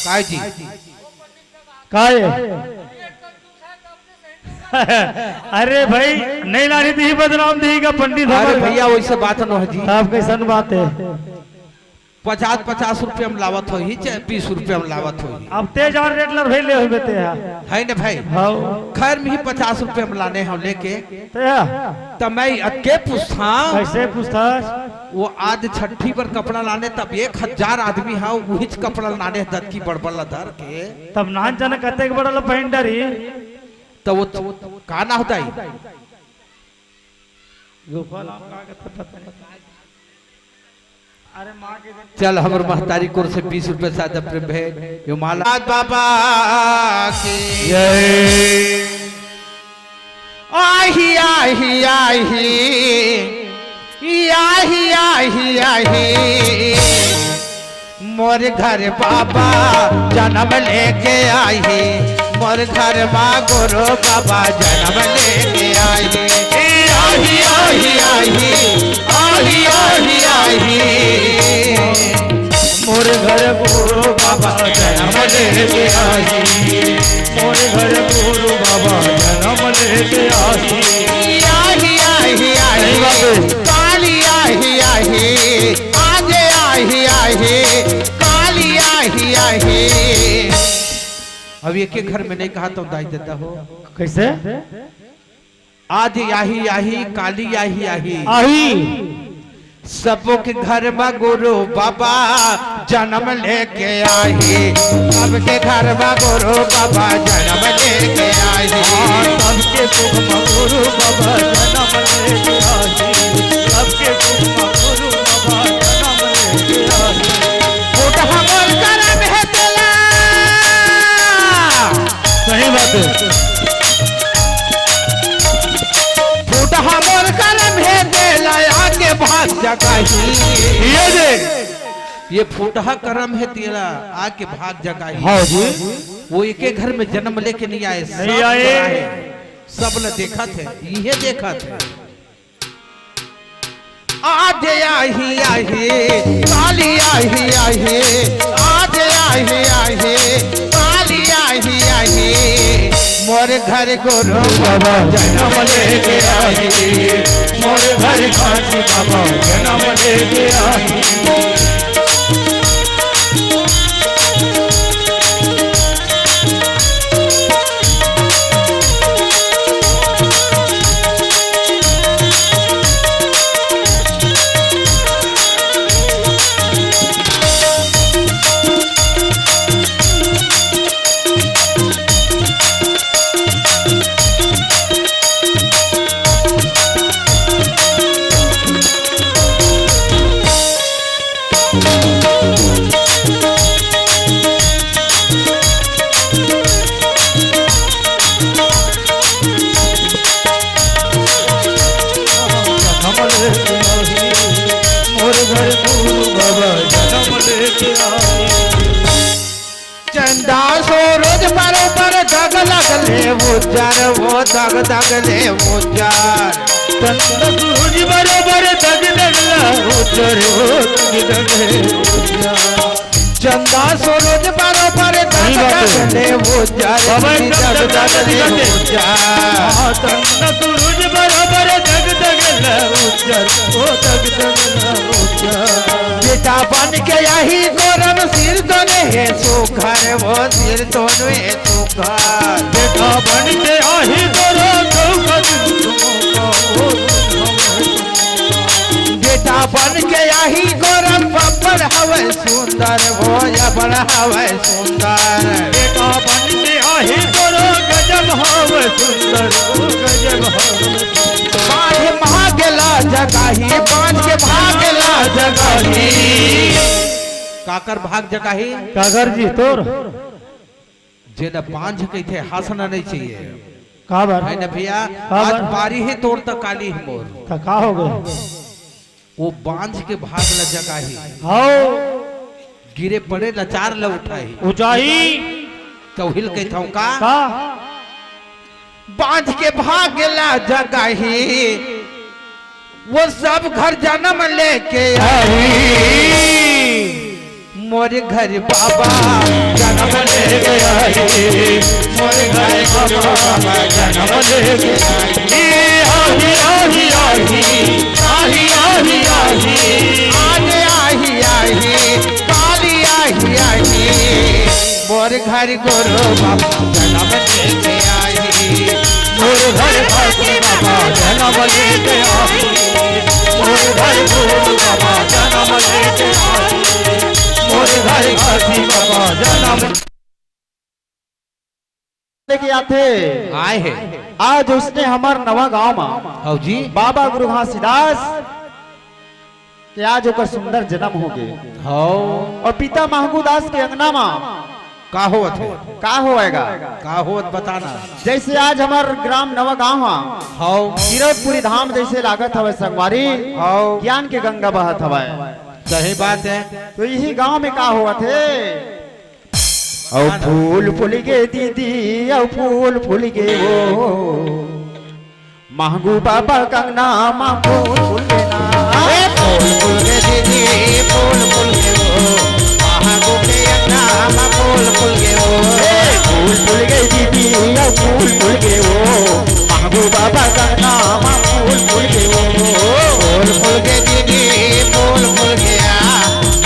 काय जी काय अरे भाई नहीं लानी थी बदनाम दी का पंडित। अरे भैया वैसे बात न हो जी आप कैसन बात है 50 रुपये में लावत हो ही चाहे 20 रुपये में लावत हो अब तेज और रेट लर भाई ले हुए बेते है न भाई हाँ खैर में ही 50 रुपये में लाने हम लेके तो मैं अके पूछता कैसे पूछता वो आज छठी पर कपड़ा लाने तब 1000 आदमी है वही कपड़ा लाने दत की बड़बड़ धर के तब नान जाने कते के बड़ा पहन डरी तो वो का ना होता है चल हमर महतारी कोर से 20 रुपए साथ अपने भेज यो माला बाबा की आही आही आही आही आही आही मोर घर बाबा जन्म लेके आई मोर घर माँ गुरु बाबा जन्म लेके आई आही आही आही आही आही आही मोर घर गुरु बाबा जन्म लेके आई मोर घर गुरु बाबा जन्म लेके आई आही आही आही काली आही आही आजे आही आही काली आही आही। अब एक एक घर में नहीं कहा तो दाई देता हो कैसे आज आही आही काली आही आही आही सबों के घर में गुरु बाबा जन्म लेके आई सबके घर में गुरु बाबा जन्म लेके आई सबके सुख में गुरु बाबा जन्म लेके आई सबके सुख में गुरु बाबा जन्म लेके आई। फूट हमर करम है तेला सही बात है फूट हमर करम है तेला आगे भाग जगाही ये देख ये फूटहा करम है तेरा आके भाग जगाही। हाँ जी वो एक एक घर में जन्म लेके नहीं आए नहीं आए सब ने देखा थे ये देखा थे आज आही आही काली आही आही आज आही आही काली आही आही मोर घर गुरु बाबा जन्म लेके आई मोर घर काशी बाबा जन्म लेके आई। चंदा सूरज बरोबर दग लगले उज्जर वो दग दगले उज्जर चंदा सूरज बरोबर दग दगला उज्जर वो दग दगले उज्जर चंदा सूरज बरोबर दग दगले उज्जर दग दगले उज्जर चंदा सूरज बरोबर दग दगला उज्जर वो दग दगला उज्जर बेटा बन के यही गोरम सिर दोने है सुखर वो सिर दोनों है सुखर बेटा बन के आही गोरा चौखट सुंदर वो या बड़ा हवे सुंदर बेटा बन के आहे तोरो गजब हवे सुंदर ओ गजब हवे बांध भागेला जगाही बांध के भागेला जगाही काकर भाग जगाही कागर जी तोर जे न बांझ के थे हंसना नहीं चाहिए का बार है न भैया हाँ आज बार। बारी ही तोड़ तक काली ही मोर का हो गया वो बांझ के भाग ल जगाही हाओ गिरे पड़े लचार ल उठाही ऊंचाई कौहिल के था का का बांझ के भागेला जगाही वो सब घर जन्म लेके आई मोरे घर बाबा जन्म लेके आई मोरे घर बाबा जन्म लेके आई आही आही आही आही आही आही आही आही काली आही आही मोरे घर गुरु बाबा जन्म लेके आई मोरे घर बाबा जन्म लेके आई मोरे घर गुरु बाबा जन्म लेके आई मोरे घर बाबा जन्म लेके आते आए है आज उसने हमार नवा गांव में हौ जी बाबा गुरु घासीदास के आज ओकर सुंदर जन्म हो गए हौ और पिता महबूदास के अंगना में का होत है का होएगा का होत बताना जैसे आज हमार ग्राम नवा गांव है हौ कीरतपुरी धाम जैसे लागत हवे संगवारी हौ ज्ञान के गंगा बहत हवे सही बात है तो यही गांव में का हुआ थे औ फूल फूल गे दीदी औ फूल फूल गे वो महबूब बाबा कंगना मा फूल फूल गे ना फूल फूल के दीदी फूल फूल के वो महागो के नाम फूल फूल के वो फूल फूल गे दीदी औ फूल फूल गे वो महबूब बाबा कंगना मा फूल फूल गे वो फूल फूल के दीदी फूल फूल के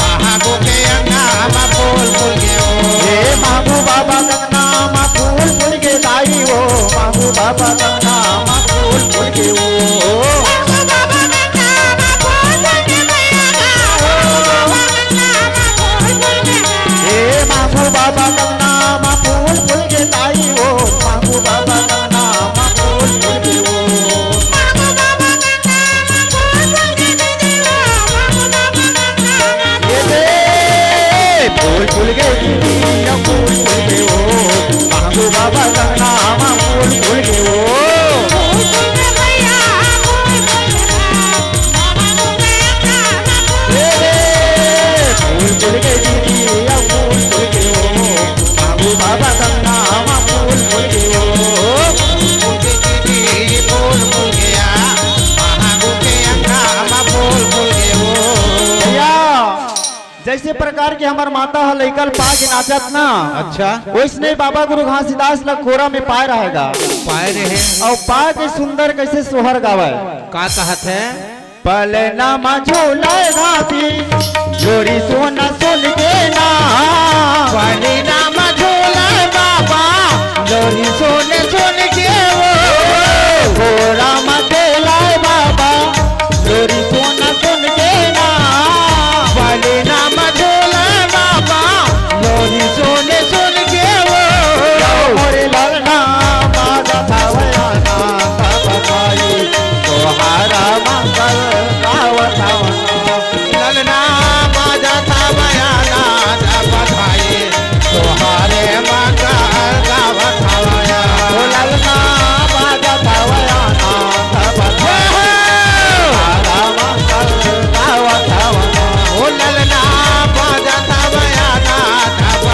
महागो के नाम फूल फूल के वो हे महबूब बाबा कंगना मा फूल फूल गे लाई वो महबूब बाबा कंगना मा फूल फूल गे वो हे महबूब बाबा कंगना मा फूल फूल गे लाई वो महबूब बाबा कंगना मा फूल फूल गे वो ये दे फूल फूल गे दीदी या फूल फूल गे वो महबूब बाबा कंगना मा फूल फूल गे वो ये दे फूल फूल गे दीदी या फूल फूल गे वो महबूब बाबा कंगना मा फूल फूल गे वो फूल के दीदी फूल फूल के महागो के नाम फूल फूल के वो भैया जैसे प्रकार के हमार माता है लइकल पा के नाचत ना अच्छा वैसने बाबा गुरु घासीदास ला कोरा में पाए रहेगा पाए रहे और पा के सुंदर कैसे सोहर गावे का कहत है पलना मा झूला घासी जोड़ी सोना सुन के ना